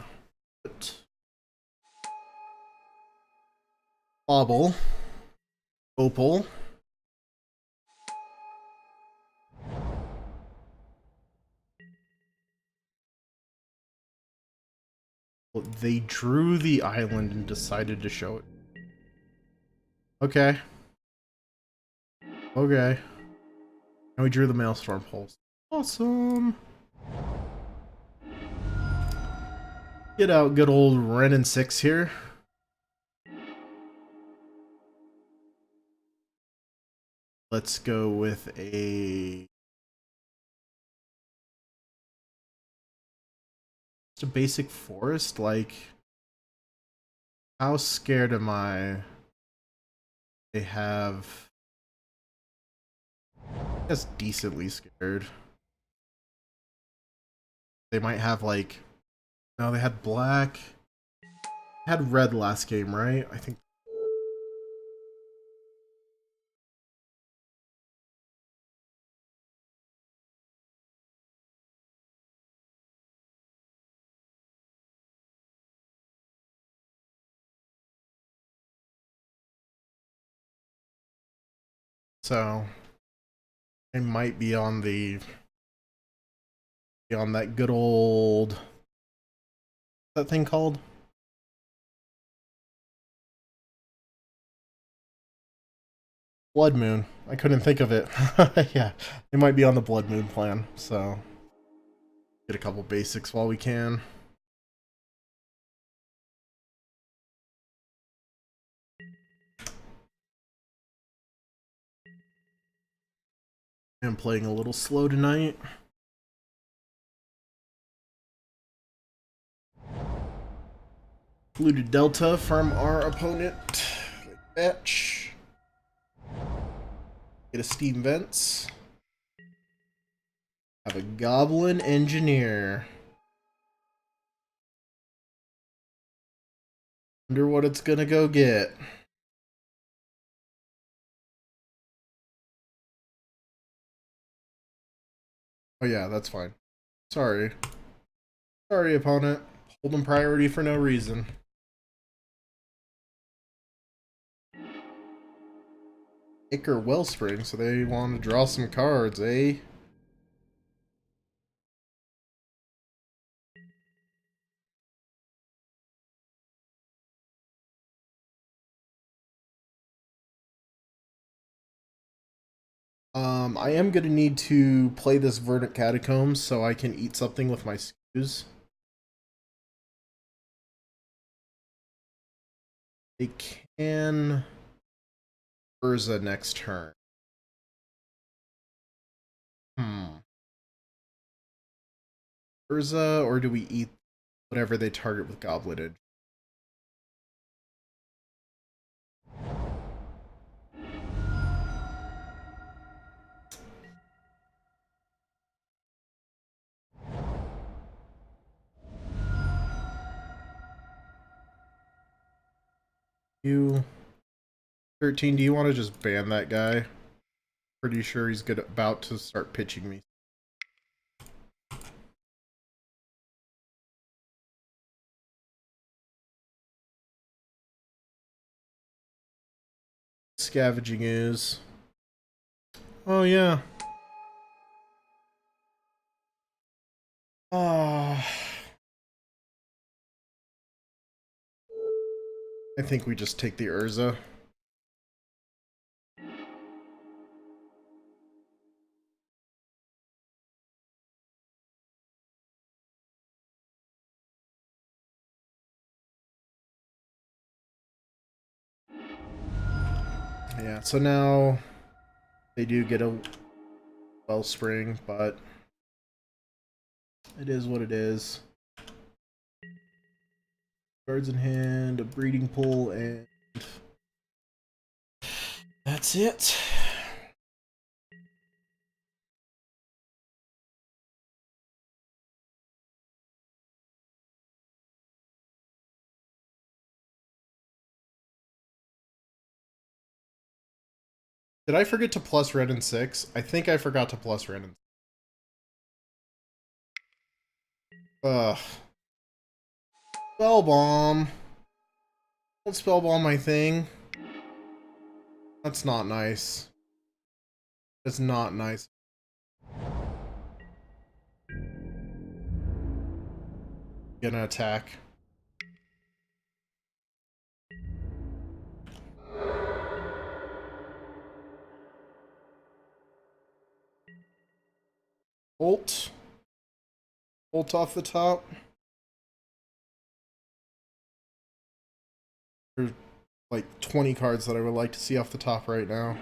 Speaker 1: Bobble. Opal. They drew the island and decided to show it. Okay. Okay. And we drew the Maelstrom Pulse. Awesome. Get out good old Ren and 6 here. Let's go with a... just a basic forest? Like, how scared am I? They have... I guess decently scared. They might have like... no, they had black. They had red last game, right? I think. So I might be on the on that good old, what's that thing called? Blood Moon. I couldn't think of it. Yeah, it might be on the Blood Moon plan. So get a couple basics while we can. I'm playing a little slow tonight. Looted Delta from our opponent. Fetch. Get a Steam Vents. Have a Goblin Engineer. Wonder what it's gonna go get. Oh yeah, that's fine. Sorry. Sorry, opponent. Holding priority for no reason. Icker Wellspring, so they want to draw some cards, eh? I am gonna need to play this Verdant Catacombs so I can eat something with my skews. They can Urza next turn. Urza, or do we eat whatever they target with Goblet Edge? You 13, do you want to just ban that guy? Pretty sure he's about to start pitching me. Scavenging is. Oh yeah. Ah. I think we just take the Urza. Yeah, so now they do get a wellspring, but it is what it is. Cards in hand, a breeding pool, and that's it. Did I forget to plus red and 6? I think I forgot to plus red and 6. Ugh. Spell bomb. Don't spell bomb my thing. That's not nice. That's not nice. Gonna attack. Ult. Ult off the top. There's like 20 cards that I would like to see off the top right now.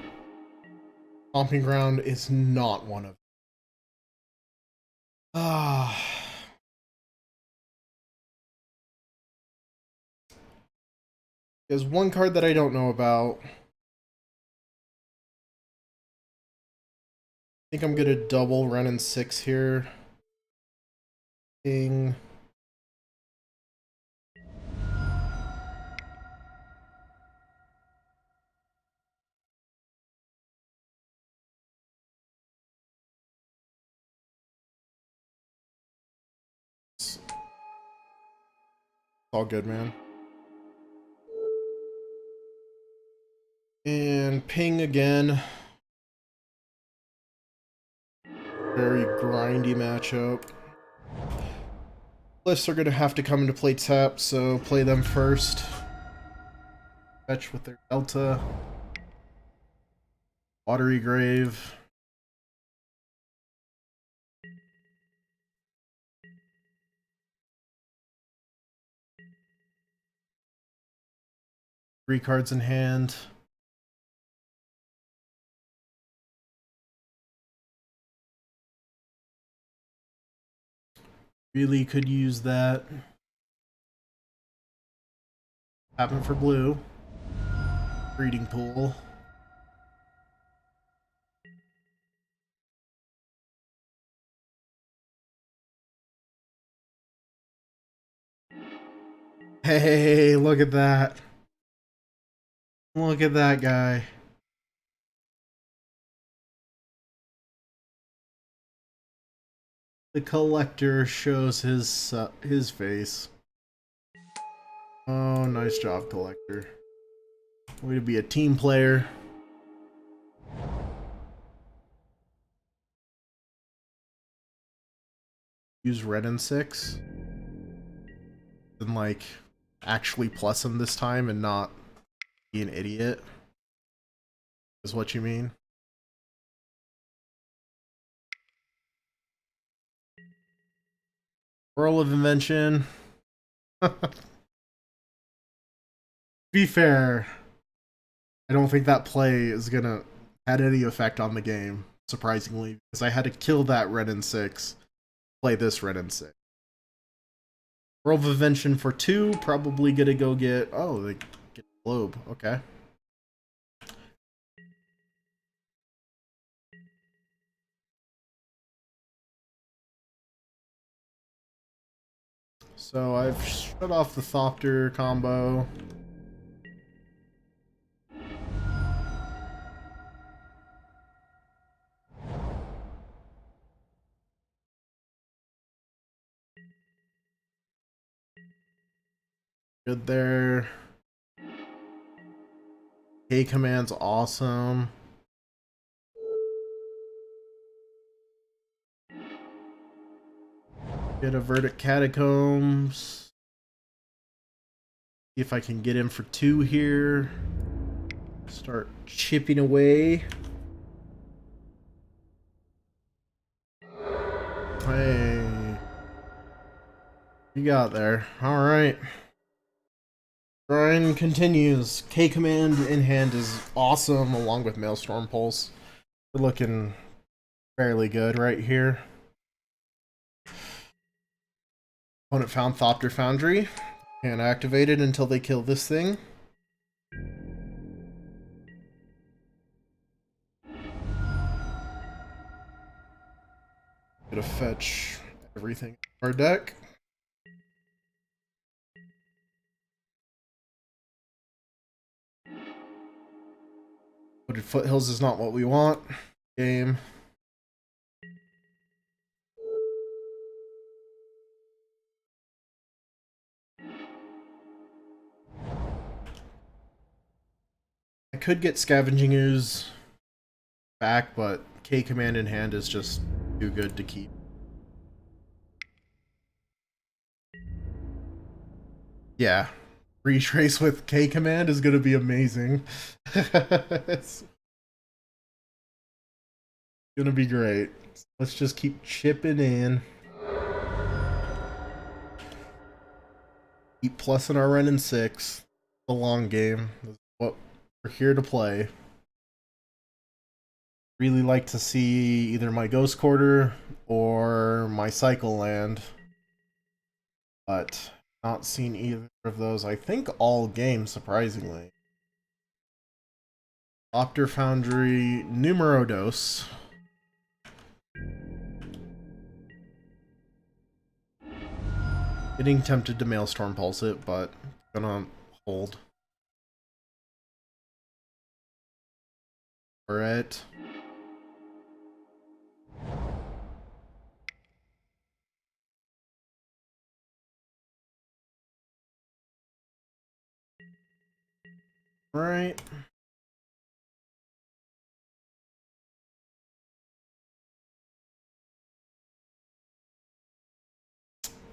Speaker 1: Stomping Ground is not one of them. Ah. There's one card that I don't know about. I think I'm gonna double Ren and 6 here. King. It's all good, man. And ping again. Very grindy matchup. Glyphs are going to have to come into play tap, so play them first. Fetch with their Delta. Watery Grave. Three cards in hand. Really could use that. Tapping for blue. Breeding pool. Hey, look at that. Look at that guy. The collector shows his face. Oh, nice job, collector. Way to be a team player. Use red and 6. And like actually plus him this time and not be an idiot. Is what you mean? Whirl of Invention. Be fair, I don't think that play is gonna had any effect on the game, surprisingly, because I had to kill that red and 6, play this red and 6. Whirl of Invention for 2, probably gonna go get, oh, they get Globe, okay. So I've shut off the Thopter combo. Good there. K command's awesome. Get a Verdict Catacombs. See if I can get him for 2 here. Start chipping away. Hey. You got there. Alright. Grind continues. K command in hand is awesome, along with Maelstrom Pulse. We're looking fairly good right here. Opponent found Thopter Foundry. Can't activate it until they kill this thing. Gonna fetch everything in our deck. Wooded Foothills is not what we want. Game. I could get Scavenging Ooze back, but K command in hand is just too good to keep. Yeah. Retrace with K command is gonna be amazing. It's gonna be great. Let's just keep chipping in. Keep plussing our run in 6. The long game. That's what we're here to play. Really like to see either my Ghost Quarter or my Cycle land. But not seen either of those, I think, all game, surprisingly. Thopter Foundry, Numero Dos. Getting tempted to Maelstrom Pulse it, but gonna hold. Alright. Alright.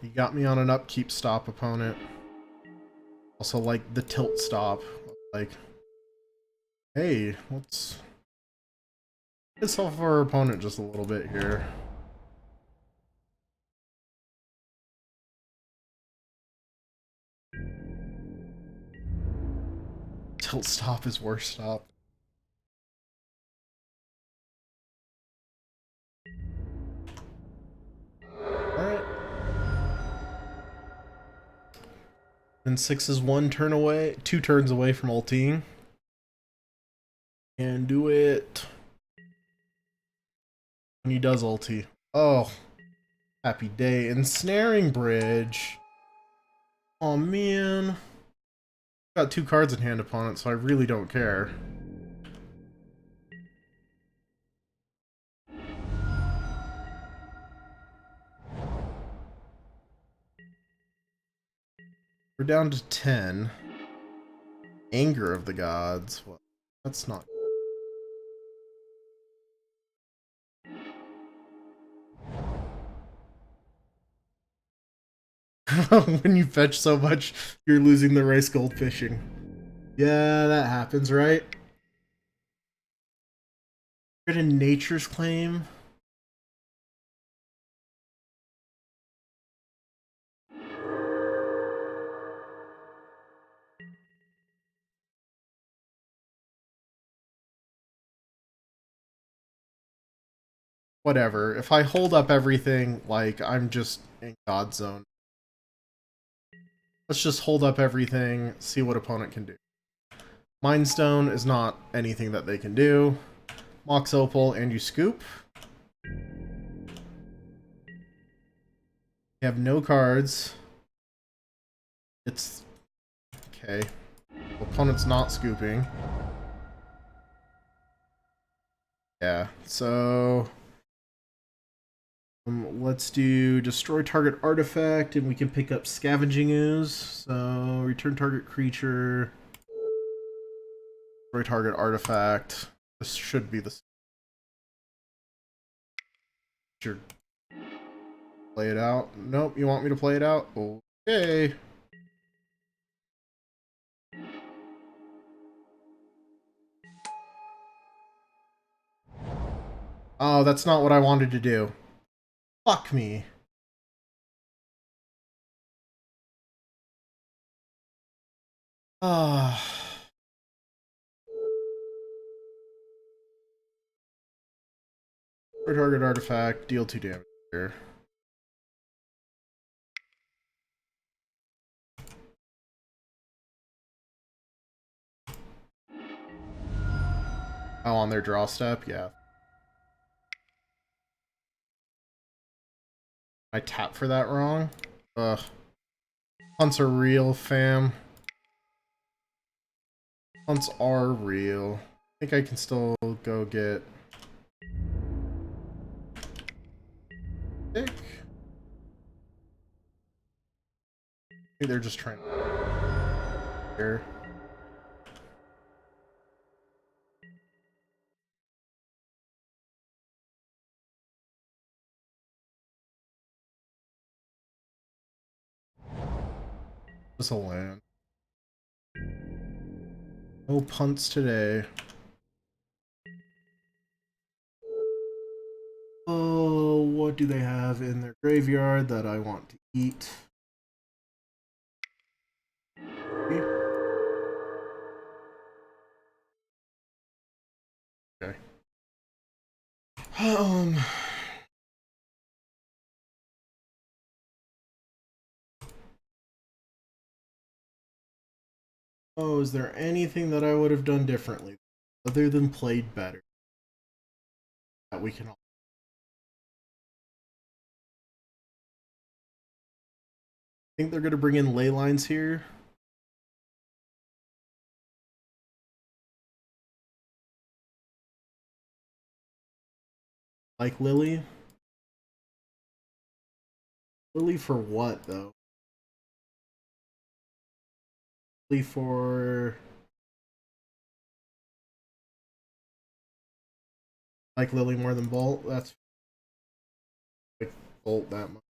Speaker 1: You got me on an upkeep stop, opponent. Also like the tilt stop. Like, hey, let's piss off our opponent just a little bit here. Tilt stop is worst stop. Alright. And 6 is 1 turn away, 2 turns away from ulting. And do it when he does ulti. Oh, happy day. Ensnaring Bridge. Oh man. Got 2 cards in hand upon it, so I really don't care. We're down to 10. Anger of the Gods. Well, that's not. When you fetch so much, you're losing the race goldfishing. Yeah, that happens, right? Get a Nature's Claim. Whatever. If I hold up everything, like, I'm just in God zone. Let's just hold up everything, see what opponent can do. Mind Stone is not anything that they can do. Mox Opal, and you scoop. You have no cards. It's... okay. Opponent's not scooping. Yeah, so... let's do destroy target artifact, and we can pick up Scavenging Ooze. So Return target creature. Destroy target artifact. This should be the... Sure. Play it out. Nope, you want me to play it out? Okay. Oh, that's not what I wanted to do. Fuck me. Ah. For target artifact, deal 2 damage here. Oh, on their draw step? Yeah. I tap for that wrong? Ugh. Hunts are real, fam. Hunts are real. I think I can still go get... Dick? I think they're just trying to... Here. Just a land. No punts today. Oh, what do they have in their graveyard that I want to eat? Okay. Oh, is there anything that I would have done differently other than played better that we can all... I think they're going to bring in ley lines here. Like Lily. Lily for what, though? Lily for... Like Lily more than Bolt? That's... Like Bolt that much.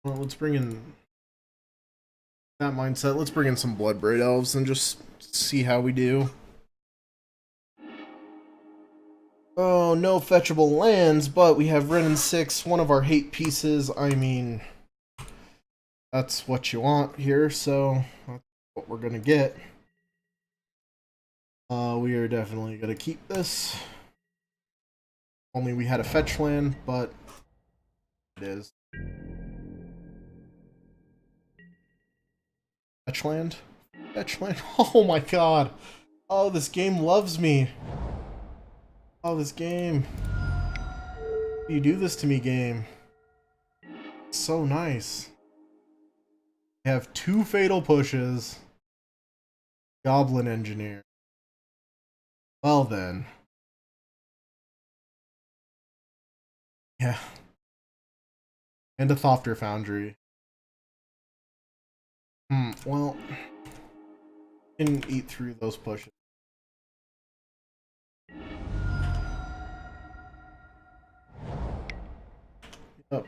Speaker 1: Well, let's bring in that mindset. Let's bring in some Bloodbraid Elves and just see how we do. Oh, no fetchable lands, but we have Ren and 6, one of our hate pieces. I mean, that's what you want here, so that's what we're gonna get. We are definitely gonna keep this. Only we had a fetch land, but it is. Fetch land? Fetch land? Oh my god. Oh, this game loves me. Oh, this game. You do this to me, game. It's so nice. We have 2 fatal pushes. Goblin Engineer. Well then. Yeah. And a Thopter Foundry. Well. Can eat through those pushes. Yep.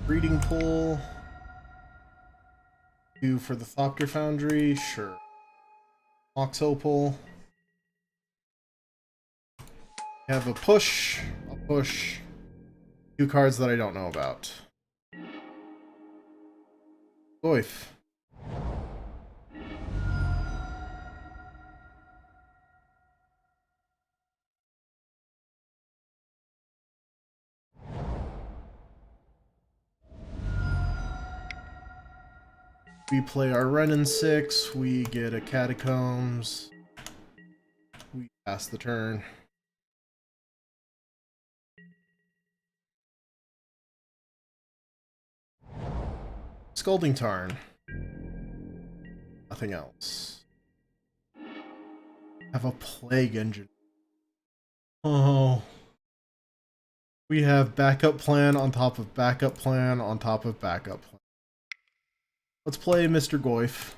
Speaker 1: Breeding Pool. 2 for the Thopter Foundry, sure. Mox Opal. We have a push, a push. 2 cards that I don't know about. Goyf. We play our Ren and 6, we get a Catacombs. we pass the turn. Scalding Tarn. Nothing else. Have a Plague Engine. Oh. We have backup plan on top of backup plan on top of backup plan. Let's play Mr. Goyf.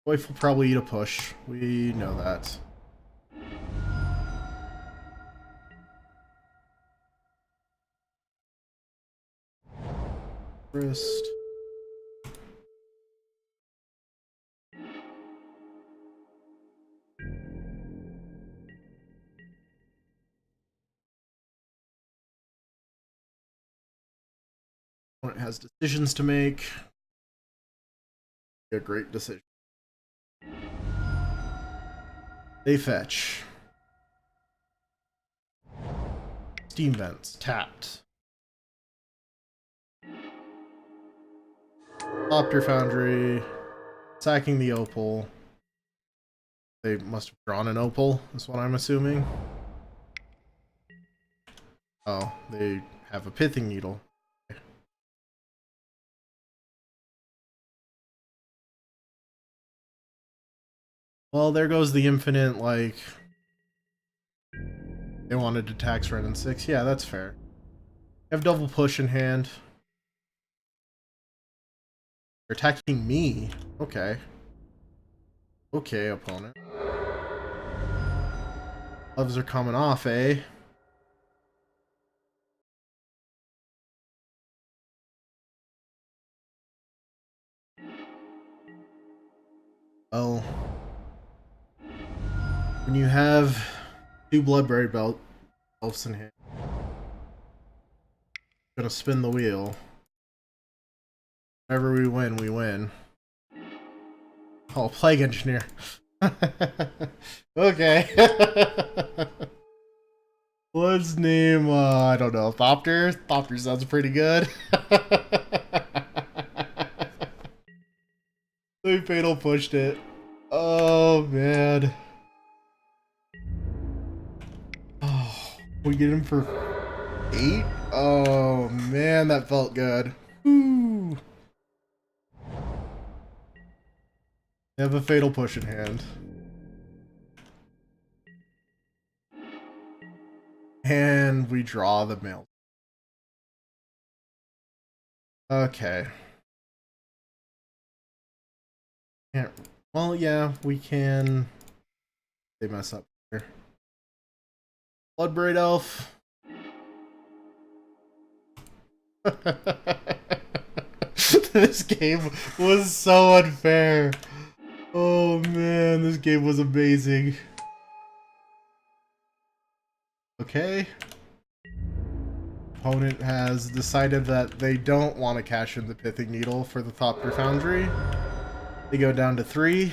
Speaker 1: Goyf will probably eat a push. We know that. Wrist. Opponent has decisions to make. A great decision. They fetch. Steam Vents, tapped. Opter Foundry, sacking the Opal. They must have drawn an Opal, is what I'm assuming. Oh, they have a Pithing Needle. Well, there goes the infinite, like... They wanted to tax red and 6. Yeah, that's fair. They have double push in hand. They're attacking me. Okay. Okay, opponent. Gloves are coming off, eh? Well... When you have 2 Bloodberry Elves in hand, gonna spin the wheel. Whenever we win, we win. Oh, Plague Engineer. Okay. Let's name, I don't know, Thopter? Thopter sounds pretty good. They fatal pushed it. Oh, man. Oh, we get him for 8? Oh, man, that felt good. Woo. They have a fatal push in hand. And we draw the mail. Okay. Can't. Well, yeah, we can. They mess up here. Bloodbraid Elf. This game was so unfair. Oh man, this game was amazing. Okay. Opponent has decided that they don't want to cash in the Pithing Needle for the Thopter Foundry. They go down to 3.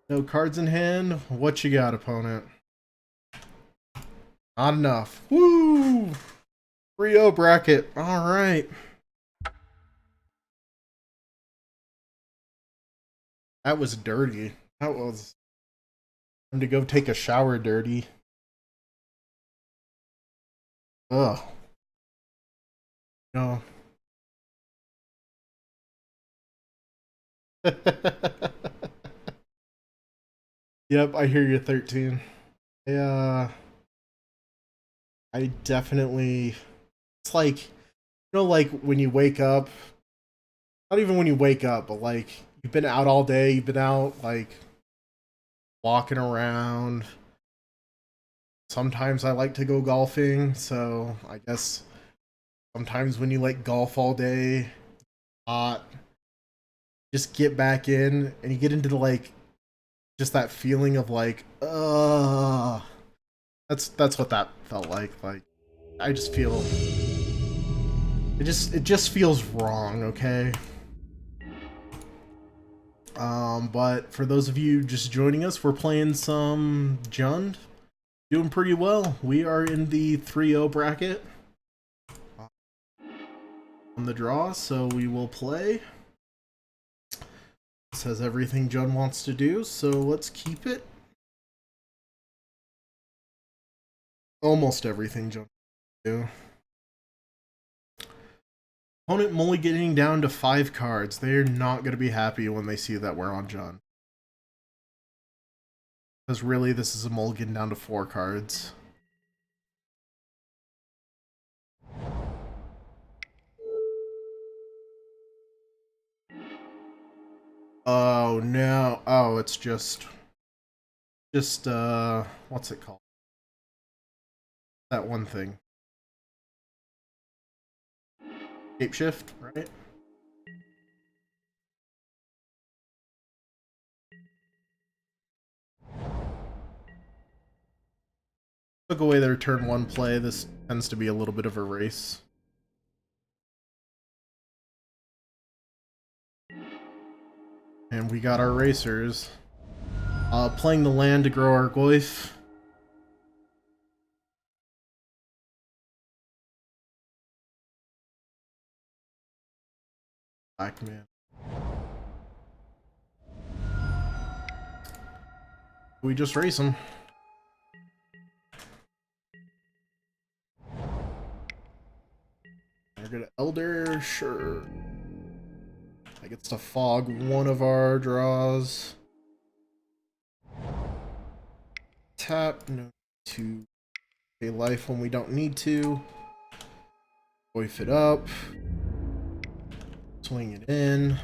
Speaker 1: No cards in hand. What you got, opponent? Not enough. Woo! 3-0 bracket. Alright. That was dirty. That was... time to go take a shower, dirty. Ugh. No. Yep, I hear you, 13. Yeah. I definitely... It's like... You know, like, when you wake up... Not even when you wake up, but like... You've been out all day, you've been out, like... walking around. Sometimes I like to go golfing, so I guess... Sometimes when you, like, golf all day... hot... Just get back in, and you get into the, like... Just that feeling of, like... That's what that felt like. Like, I just feel... It just feels wrong, okay? But for those of you just joining us, we're playing some Jund. Doing pretty well. We are in the 3-0 bracket on the draw, so we will play. It says everything Jund wants to do, so let's keep it. almost everything John do. Opponent mulliganing down to 5 cards. They're not going to be happy when they see that we're on John. Because really, this is a mulligan down to 4 cards. Oh no. Oh, it's just what's it called? That one thing. Shapeshift, right? Took away their turn 1 play. This tends to be a little bit of a race. And we got our racers. Playing the land to grow our Goyf. Black man. We just race them. We're gonna Elder, sure. I gets to fog one of our draws. Tap, no to pay life when we don't need to. Goyf it up. Swing it in.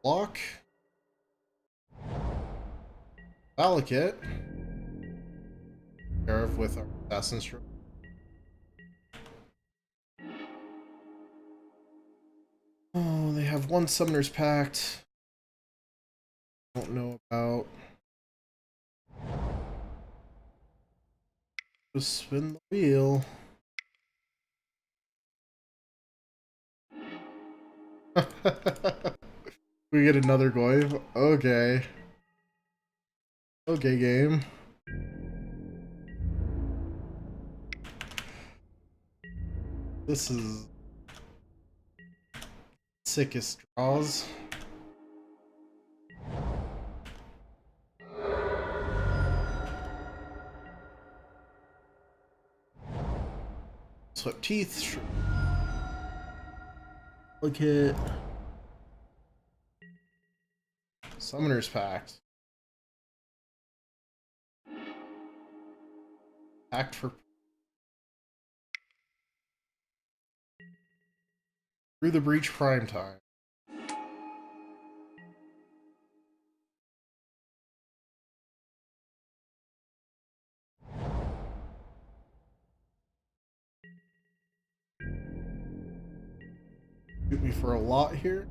Speaker 1: Block. Valakit. Sheriff with our Assassin's Stroke. Oh, they have 1 Summoner's Pact. Don't know about. Just spin the wheel. We get another Goyf. Okay. Okay, game. This is sickest draws. Swept teeth. Look at Summoner's Pact. Pact for through the breach prime time. Shoot me for a lot here.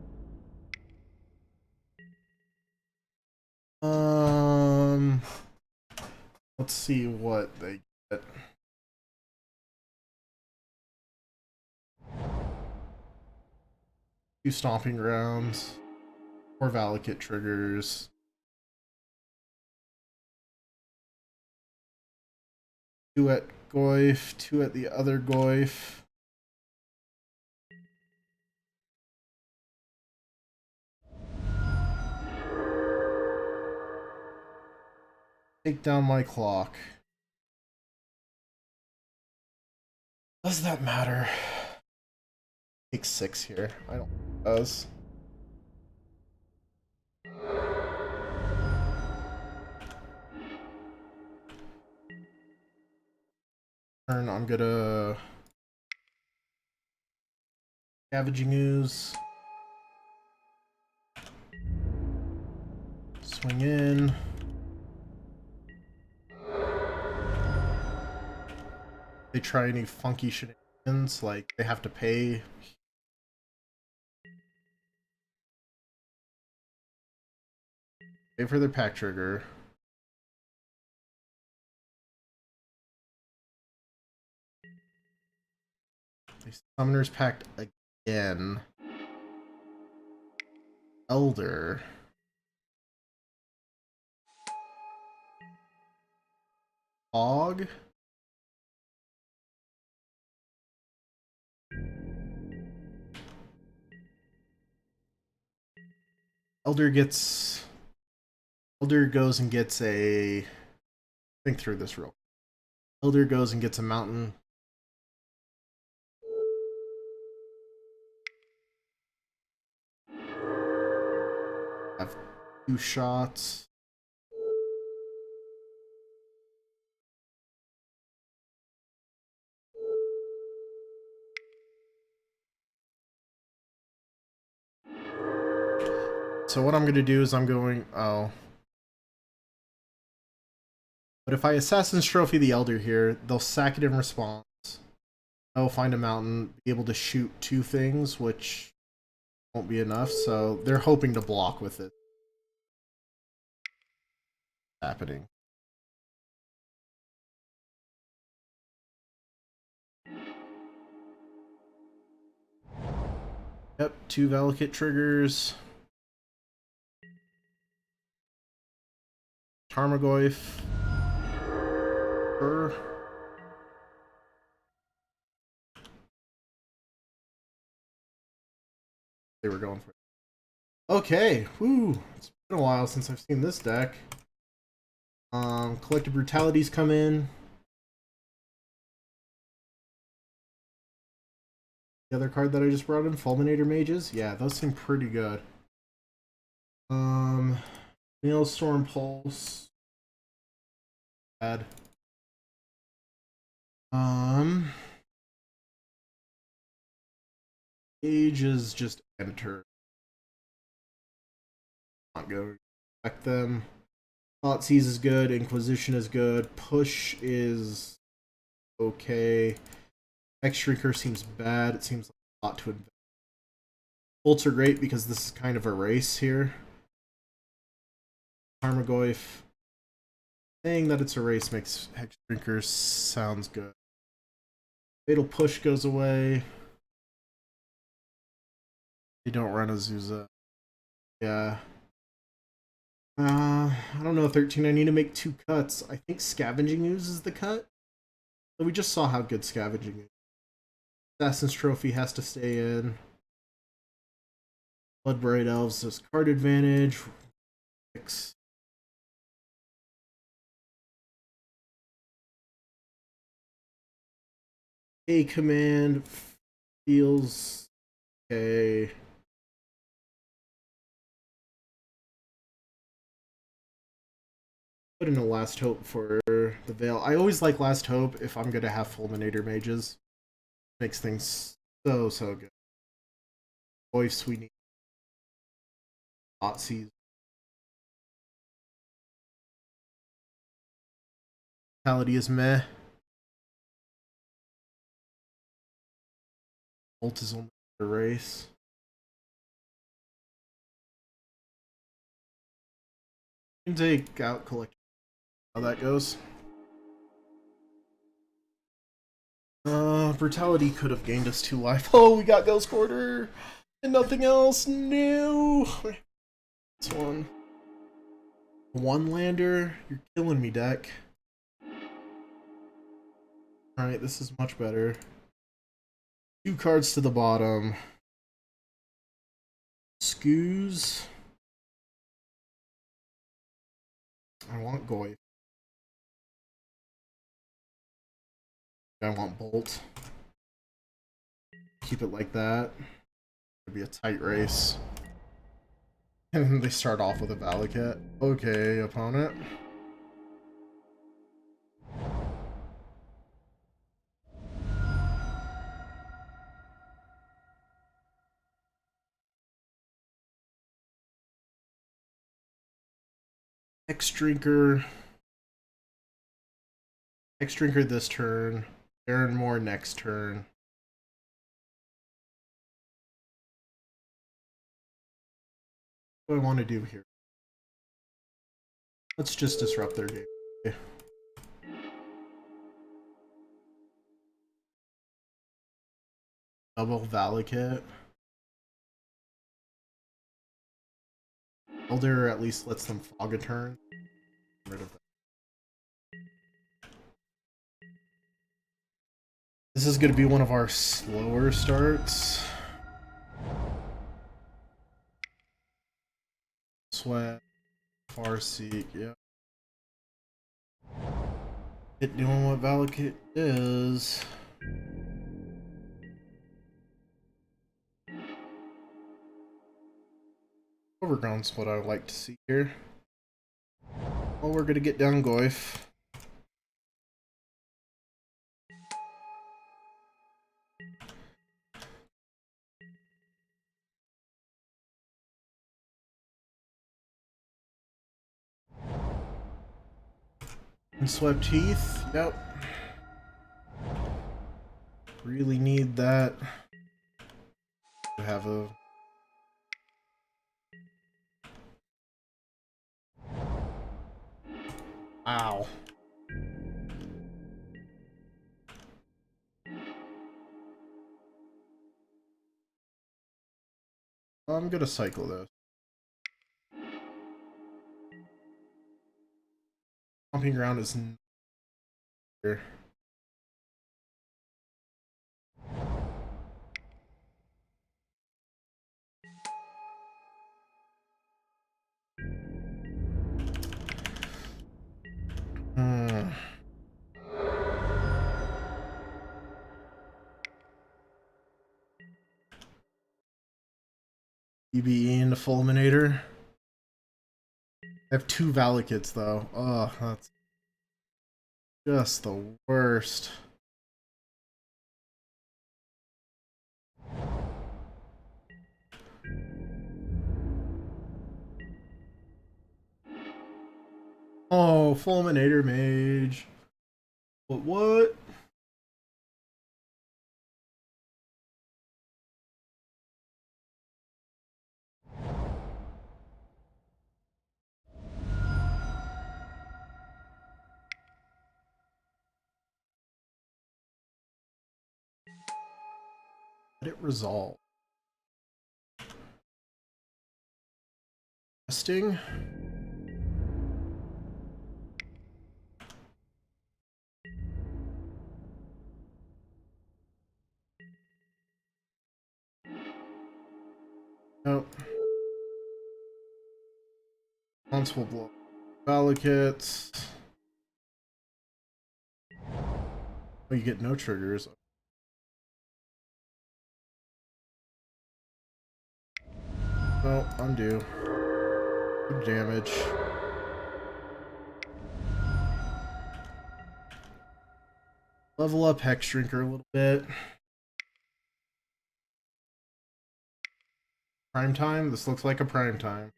Speaker 1: Let's see what they get. Two stomping grounds, 4 Valakut triggers, 2 at Goyf, 2 at the other Goyf. Take down my clock. Does that matter? Take 6 here. I don't think it does. Turn, I'm gonna Scavenging Ooze. Swing in. They try any funky shenanigans, like they have to pay. Pay for their pack trigger. They Summoner's Pact again. Elder. Fog. Elder gets Elder goes and gets a... Think through this real quick. Elder goes and gets a mountain. Have 2 shots. So what I'm going to do is I'm going... Oh. But if I Assassin's Trophy the Elder here, they'll sack it in response. I'll find a mountain, be able to shoot 2 things, which won't be enough, so they're hoping to block with it. Happening. Yep, 2 Valakut triggers. Tarmogoyf. They were going for it. Okay, whoo. It's been a while since I've seen this deck. Collective Brutalities come in. The other card that I just brought in, Fulminator Mages. Yeah, those seem pretty good. Maelstrom Pulse. Bad. Age is just enter. Not go affect them. Thoughtseize is good. Inquisition is good. Push is okay. X-Shrinker seems bad. It seems like a lot to invest. Bolts are great because this is kind of a race here. Tarmogoyf. Saying that it's a race makes X-Shrinker sounds good. Fatal Push goes away. They don't run Azusa. Yeah. I don't know, 13. I need to make 2 cuts. I think Scavenging Ooze is the cut. So we just saw how good Scavenging is. Assassin's Trophy has to stay in. Bloodbright Elves has card advantage. 6. A command feels okay. Put in a Last Hope for the Veil. I always like Last Hope if I'm gonna have Fulminator Mages. Makes things so good. Voice we need. Thoughtseize. Vitality is meh. Bolt is only a race. You can take out collect. How that goes. Brutality could have gained us 2 life. Oh, we got Ghost Quarter and nothing else. No. This one. 1 lander. You're killing me, deck. Alright, this is much better. 2 cards to the bottom. Scoos. I want Goy. I want Bolt. Keep it like that. It'll be a tight race. And then they start off with a Valakut. Okay, opponent. X-Drinker. X-Drinker this turn. Baron Moore next turn. What do I want to do here? Let's just disrupt their game. Okay. Double Valakut. Elder at least lets them fog a turn. Get rid of that. This is going to be one of our slower starts. Sweat. Farseek, yeah. It doing what Valakut is. Overground's what I would like to see here. Well, we're gonna get down Goyf. And Swept Heath, yep. Really need that to have a... Ow. I'm gonna cycle this. Stomping Ground is here. EBE into Fulminator. I have 2 Valakuts though. Oh, that's just the worst. Oh, Fulminator Mage. What? Let it resolve. Testing. Nope. Responsible blow. Valakuts. Oh, you get no triggers. Oh, undo. Good damage. Level up Hex Drinker a little bit. Prime time? This looks like a prime time.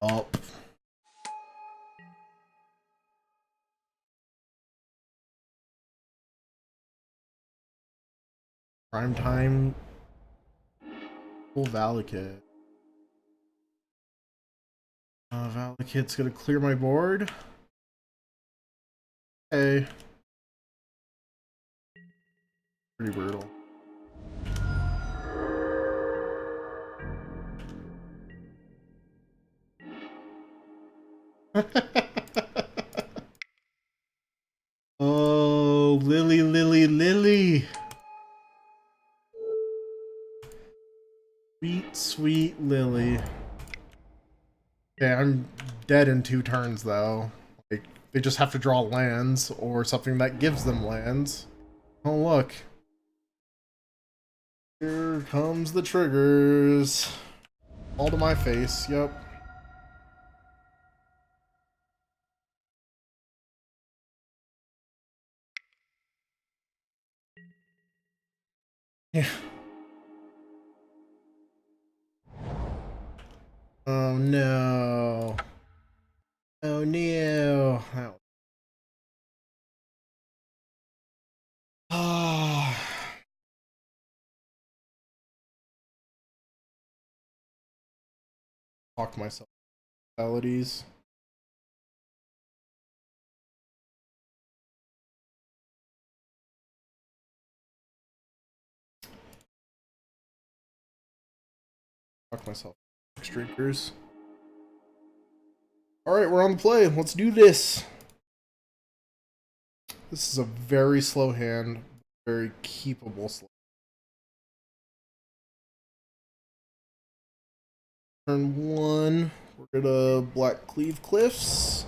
Speaker 1: Oh. Prime time. Full Valakut. Valakut's gonna clear my board. Hey. Pretty brutal. Oh, Lily, Lily, Lily. Sweet, sweet Lily. Okay, I'm dead in 2 turns though. Like, they just have to draw lands or something that gives them lands. Oh, look. Here comes the triggers. All to my face, yep. Yeah. Oh no. Oh no. Ah. Talk myself. Melodies. Talk myself. Drinkers. Alright, we're on the play. Let's do this. This is a very slow hand. Very keepable slow. Turn 1. We're gonna Black Cleave Cliffs.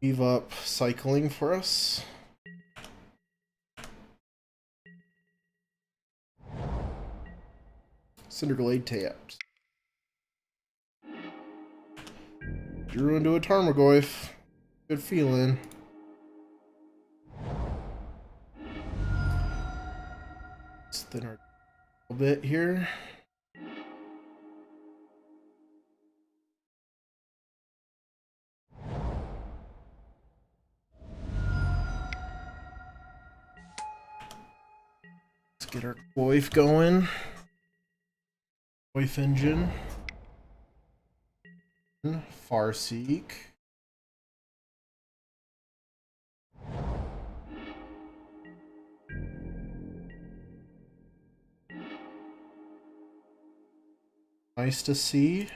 Speaker 1: Leave up cycling for us. Cinderglade taps. Drew into a Tarmogoyf. Good feeling. Let's thin our a bit here. Let's get our Goyf going. Goyf engine. Farseek. Nice to see.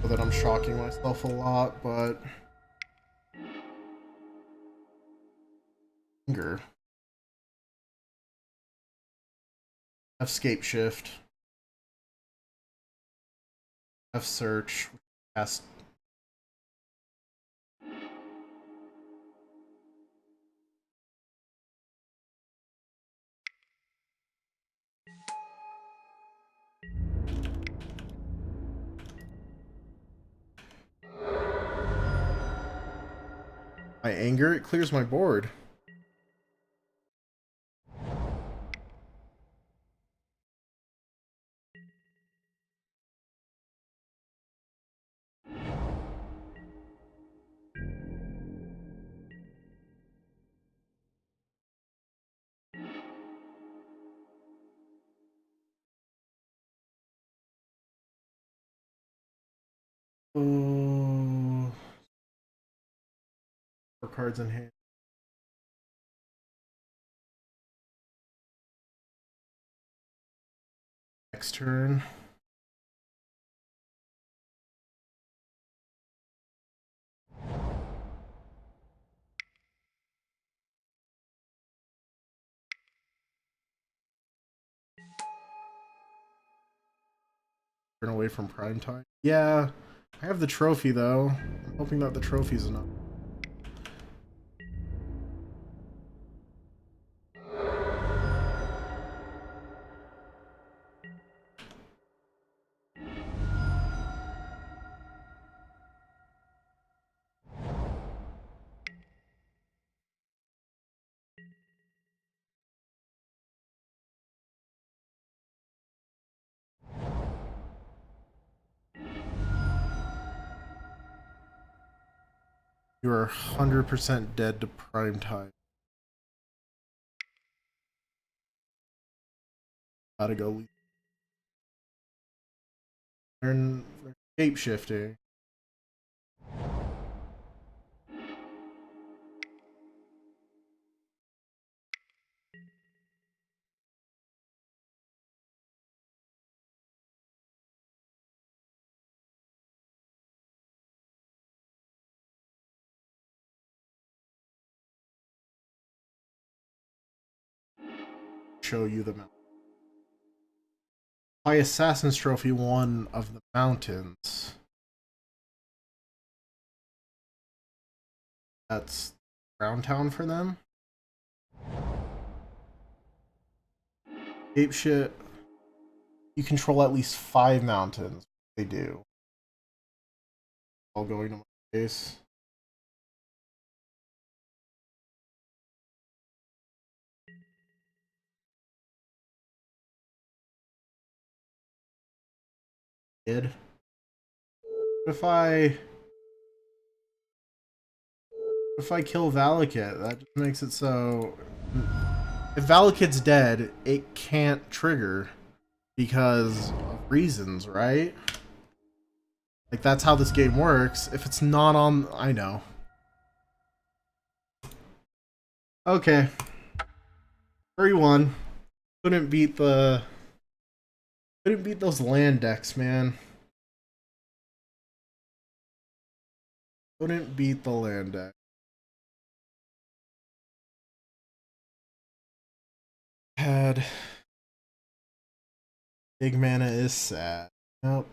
Speaker 1: So that I'm shocking myself a lot, but anger. Escape shift. F search. Cast. My anger, it clears my board. Oh, 4 cards in hand. Next turn. Turn away from prime time. Yeah, I have the trophy though. I'm hoping that the trophy's enough. You are 100% dead to prime time. Gotta go. They're shape shifting. Show you the mountain. By Assassin's Trophy, one of the mountains. That's Brown Town for them. Ape shit. You control at least 5 mountains. They do. All going to my base. Did. If I kill Valakut, that just makes it so if Valakut's dead, it can't trigger because of reasons, right? Like that's how this game works. If it's not on, I know. Okay. 3-1. Couldn't beat those land decks, man. Couldn't beat the land deck. Had big mana is sad. Nope.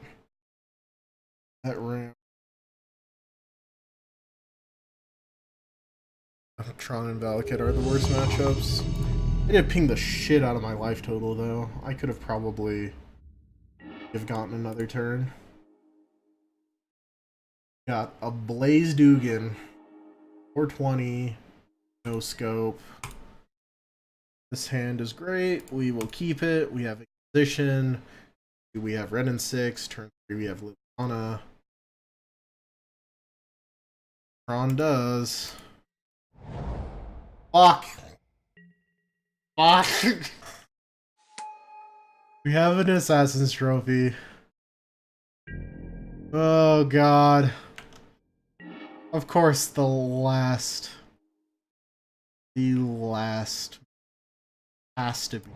Speaker 1: That ramp. Tron and Valakut are the worst matchups. I did ping the shit out of my life total though. I could have probably have gotten another turn. Got a Blaze Dugan. 420. No scope. This hand is great. We will keep it. We have a position. We have red and 6. Turn 3 we have Liliana. Tron does. Fuck! Fuck! We have an Assassin's Trophy. Oh god. Of course, the last has to be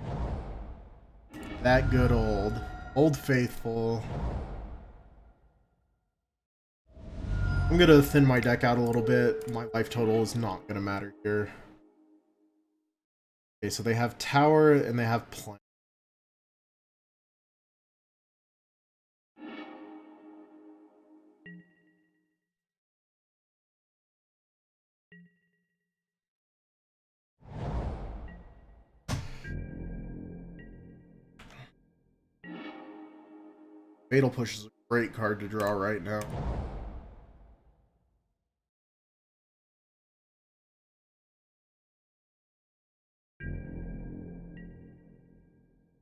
Speaker 1: that good old faithful. I'm gonna thin my deck out a little bit. My life total is not gonna matter here. Okay, so they have tower and they have plant. Fatal Push is a great card to draw right now.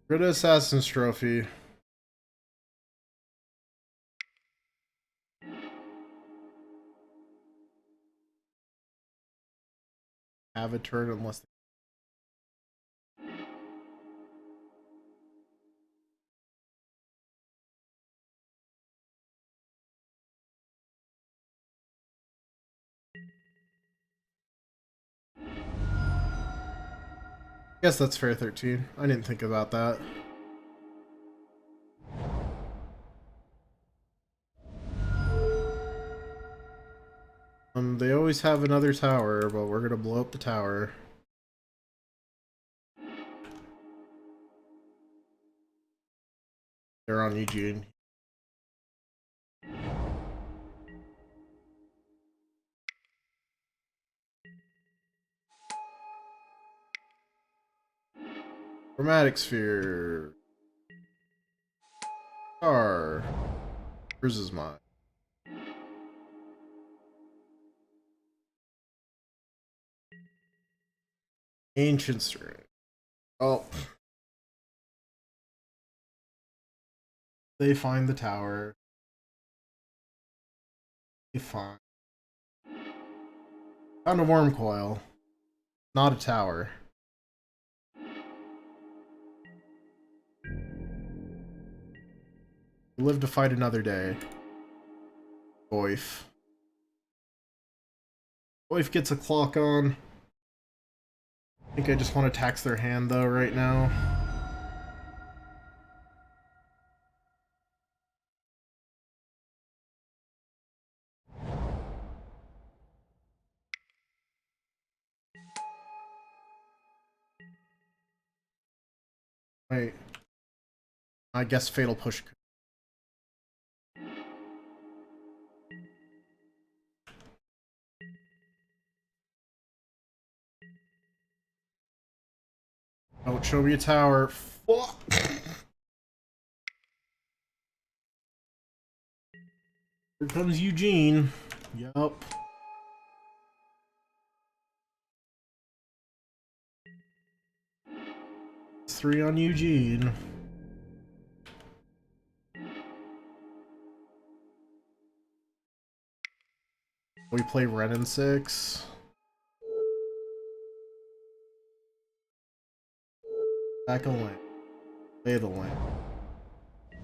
Speaker 1: Rid of Assassin's Trophy. Have a turn unless I guess that's fair 13. I didn't think about that. They always have another tower, but we're gonna blow up the tower. They're on Eugene. Chromatic Sphere. Star. Yours is mine. Ancient String. Oh. They find the tower. They find. Found a worm coil. Not a tower. Live to fight another day. Boif. Boif gets a clock on. I think I just want to tax their hand though right now. Wait. I guess Fatal Push. Don't show me a tower. Fuck. Here comes Eugene. Yup. 3 on Eugene. We play red and 6. Back a lane. Play the lane.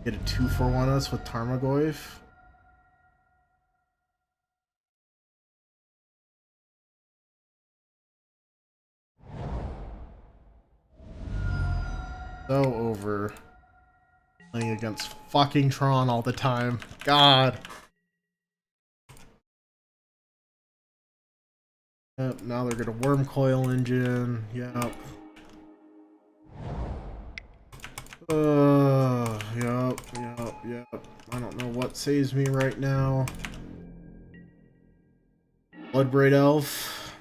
Speaker 1: Get a 2-for-1 us with Tarmogoyf. So over. Playing against fucking Tron all the time. God. Yep, now they're gonna Worm Coil Engine. Yep. Yep. I don't know what saves me right now. Bloodbraid Elf.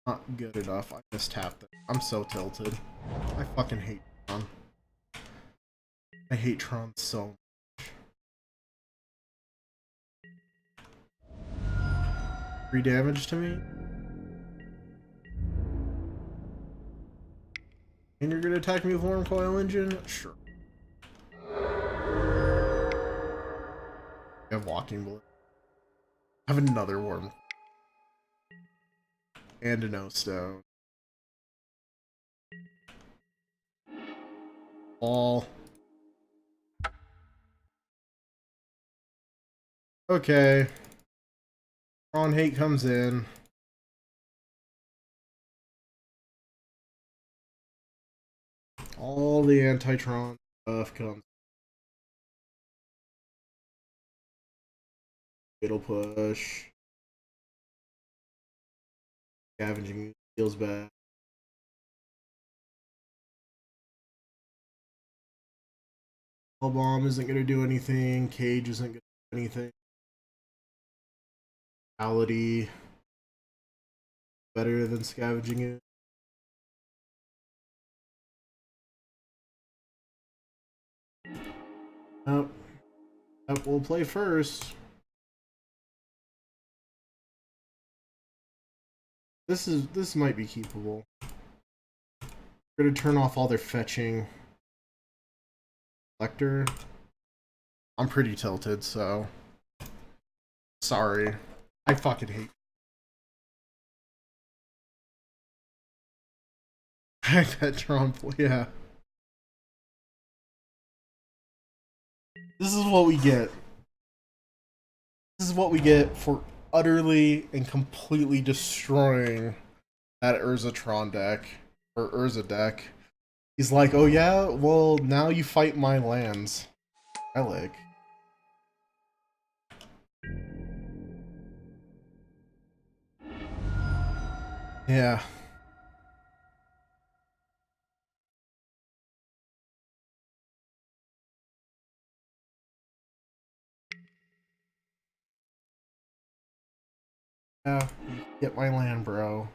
Speaker 1: Not good enough. I just tapped it. I'm so tilted. I fucking hate Tron. I hate Tron so much. 3 damage to me? And you're gonna attack me with Worm Coil Engine? Sure. I have Walking Blade. I have another Worm. And a No Stone. All. Okay. Tron Hate comes in. All the anti-Tron stuff comes. It'll push. Scavenging feels bad. Hull Bomb isn't going to do anything. Cage isn't going to do anything. Reality better than Scavenging it. Nope. We'll play first. This might be keepable. We're gonna turn off all their fetching. Lecter. I'm pretty tilted, so sorry. I fucking hate. that Trump, yeah. This is what we get. This is what we get for utterly and completely destroying that Urzatron deck. Or Urza deck. He's like, oh yeah, well now you fight my lands. Relic. Yeah. Yeah, you get my land, bro.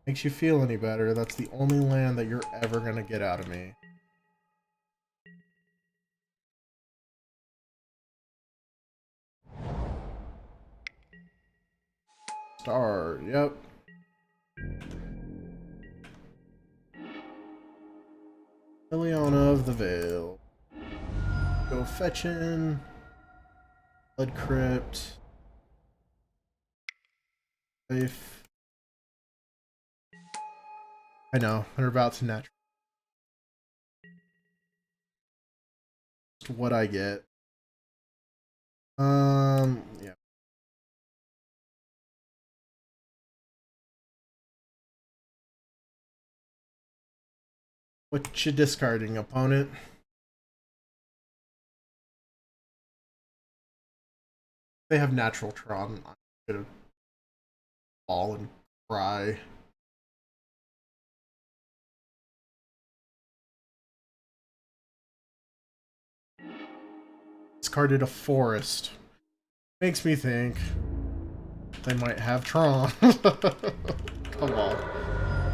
Speaker 1: Makes you feel any better, that's the only land that you're ever gonna get out of me. Star, yep. Liliana of the Veil. Go fetching. Blood Crypt. Safe. I know, they're about to natural. What I get. Yeah. What you discarding, opponent? They have natural Tron. I'm gonna fall and cry. Discarded a forest. Makes me think they might have Tron. Come on.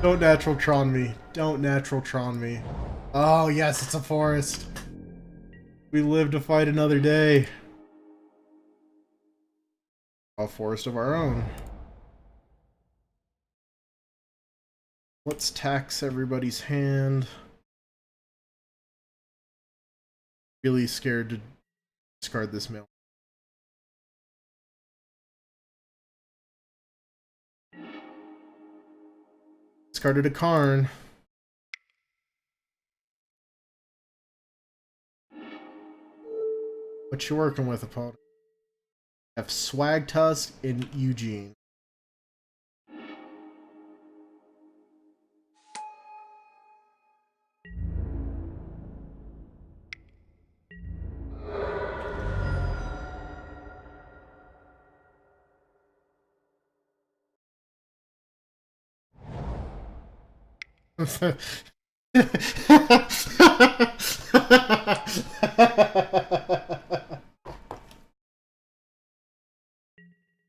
Speaker 1: Don't natural Tron me. Don't natural Tron me. Oh, yes, it's a forest. We live to fight another day. A forest of our own. Let's tax everybody's hand. Really scared to discard this mail. Discarded a Karn. What you working with, opponent? Have Swag Tusk and Eugene.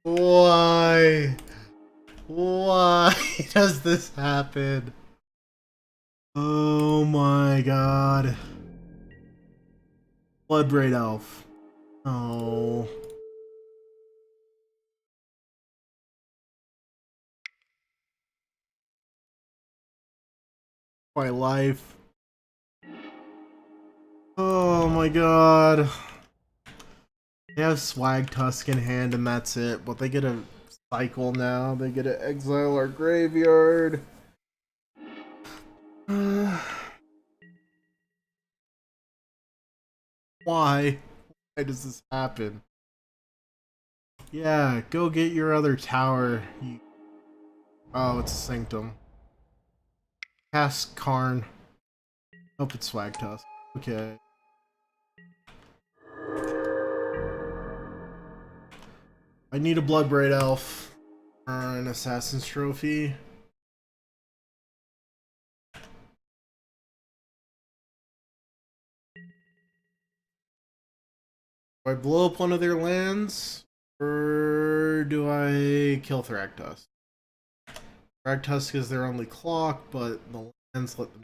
Speaker 1: Why? Why does this happen? Oh my god. Bloodbraid Elf. Oh. My life. Oh my god. They have Swag Tusk in hand and that's it, but they get a cycle now. They get to exile our graveyard. Why? Why does this happen? Yeah, go get your other tower. Oh, it's a Sanctum. Cast Karn. Hope it's Swag Tusk. Okay. I need a Bloodbraid Elf. An Assassin's Trophy. Do I blow up one of their lands? Or do I kill Thragtusk? Thragtusk is their only clock, but the lands let them.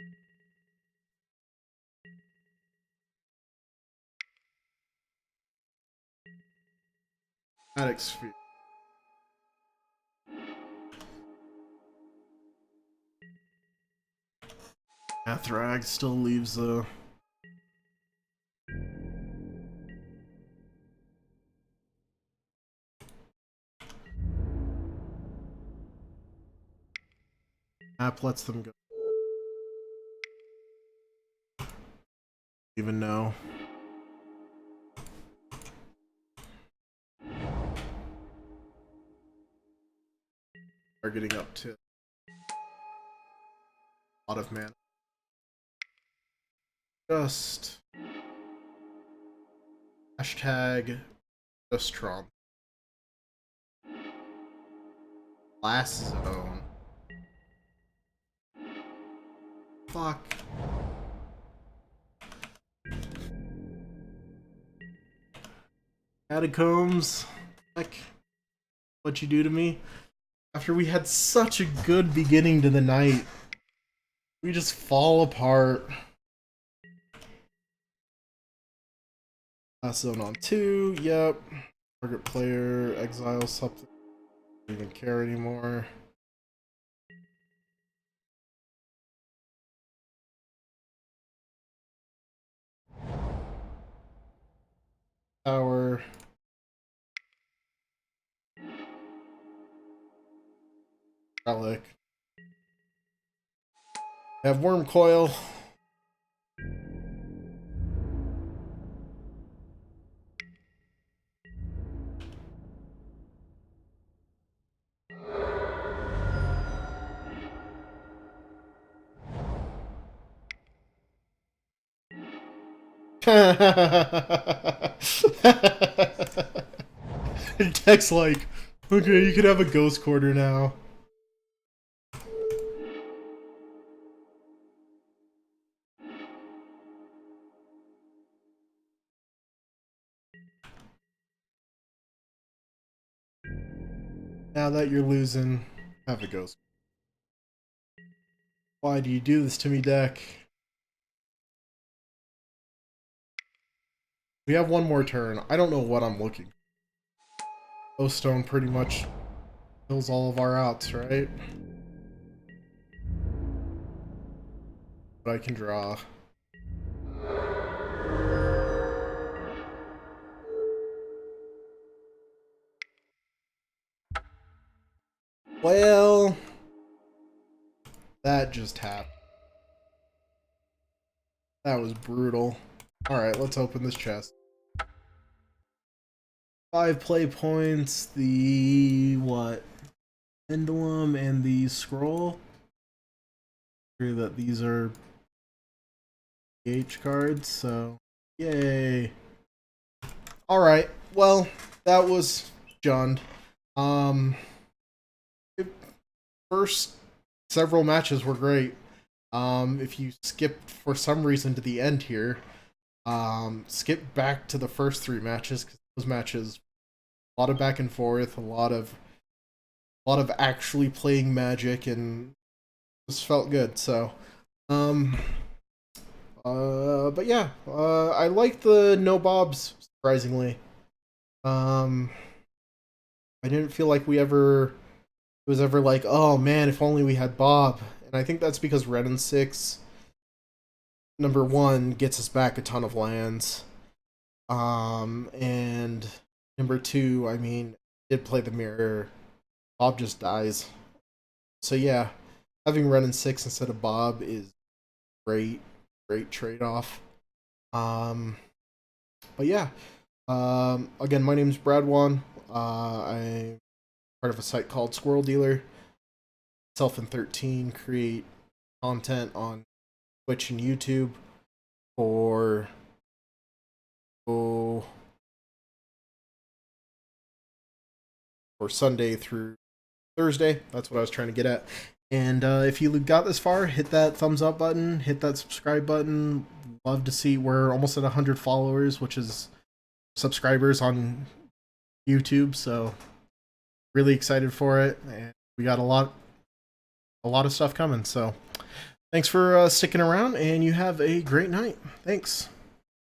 Speaker 1: Attic Sphere. Thrag still leaves though. Map lets them go. Even know. Are getting up to a lot of mana. Just hashtag just Trump. Last zone. Fuck. Catacombs. Like, what you do to me? After we had such a good beginning to the night, we just fall apart. Last zone on 2, yep. Target player, exile something. Don't even care anymore. Tower. Relic. Have Worm Coil. Tech's like, okay, you can have a ghost quarter now. Now that you're losing, have a ghost. Why do you do this to me, deck? We have one more turn. I don't know what I'm looking. Stone pretty much kills all of our outs, right? But I can draw. Well, that just happened. That was brutal. Alright, let's open this chest. 5 play points, the what? Pendulum and the scroll. Sure that these are H cards, so yay. Alright, well, that was Jund. First several matches were great. If you skip for some reason to the end here, skip back to the first three matches because those matches, a lot of back and forth, a lot of actually playing Magic, and just felt good. So, um, but yeah, I like the no bobs surprisingly. Um, I didn't feel like we ever it was ever like, oh man, if only we had Bob. And I think that's because Red and Six, number one, gets us back a ton of lands. And number two, I mean, did play the mirror. Bob just dies. So yeah, having Red and Six instead of Bob is great, great trade off. Um, but yeah, again, my name is Bradwan. I'm part of a site called Squirrel Dealer. Myself and 13 create content on Twitch and YouTube for oh, for Sunday through Thursday. That's what I was trying to get at. And if you got this far, hit that thumbs up button, hit that subscribe button. Love to see we're almost at 100 followers, which is subscribers on YouTube. So really excited for it, and we got a lot of stuff coming. So thanks for sticking around, and you have a great night. Thanks.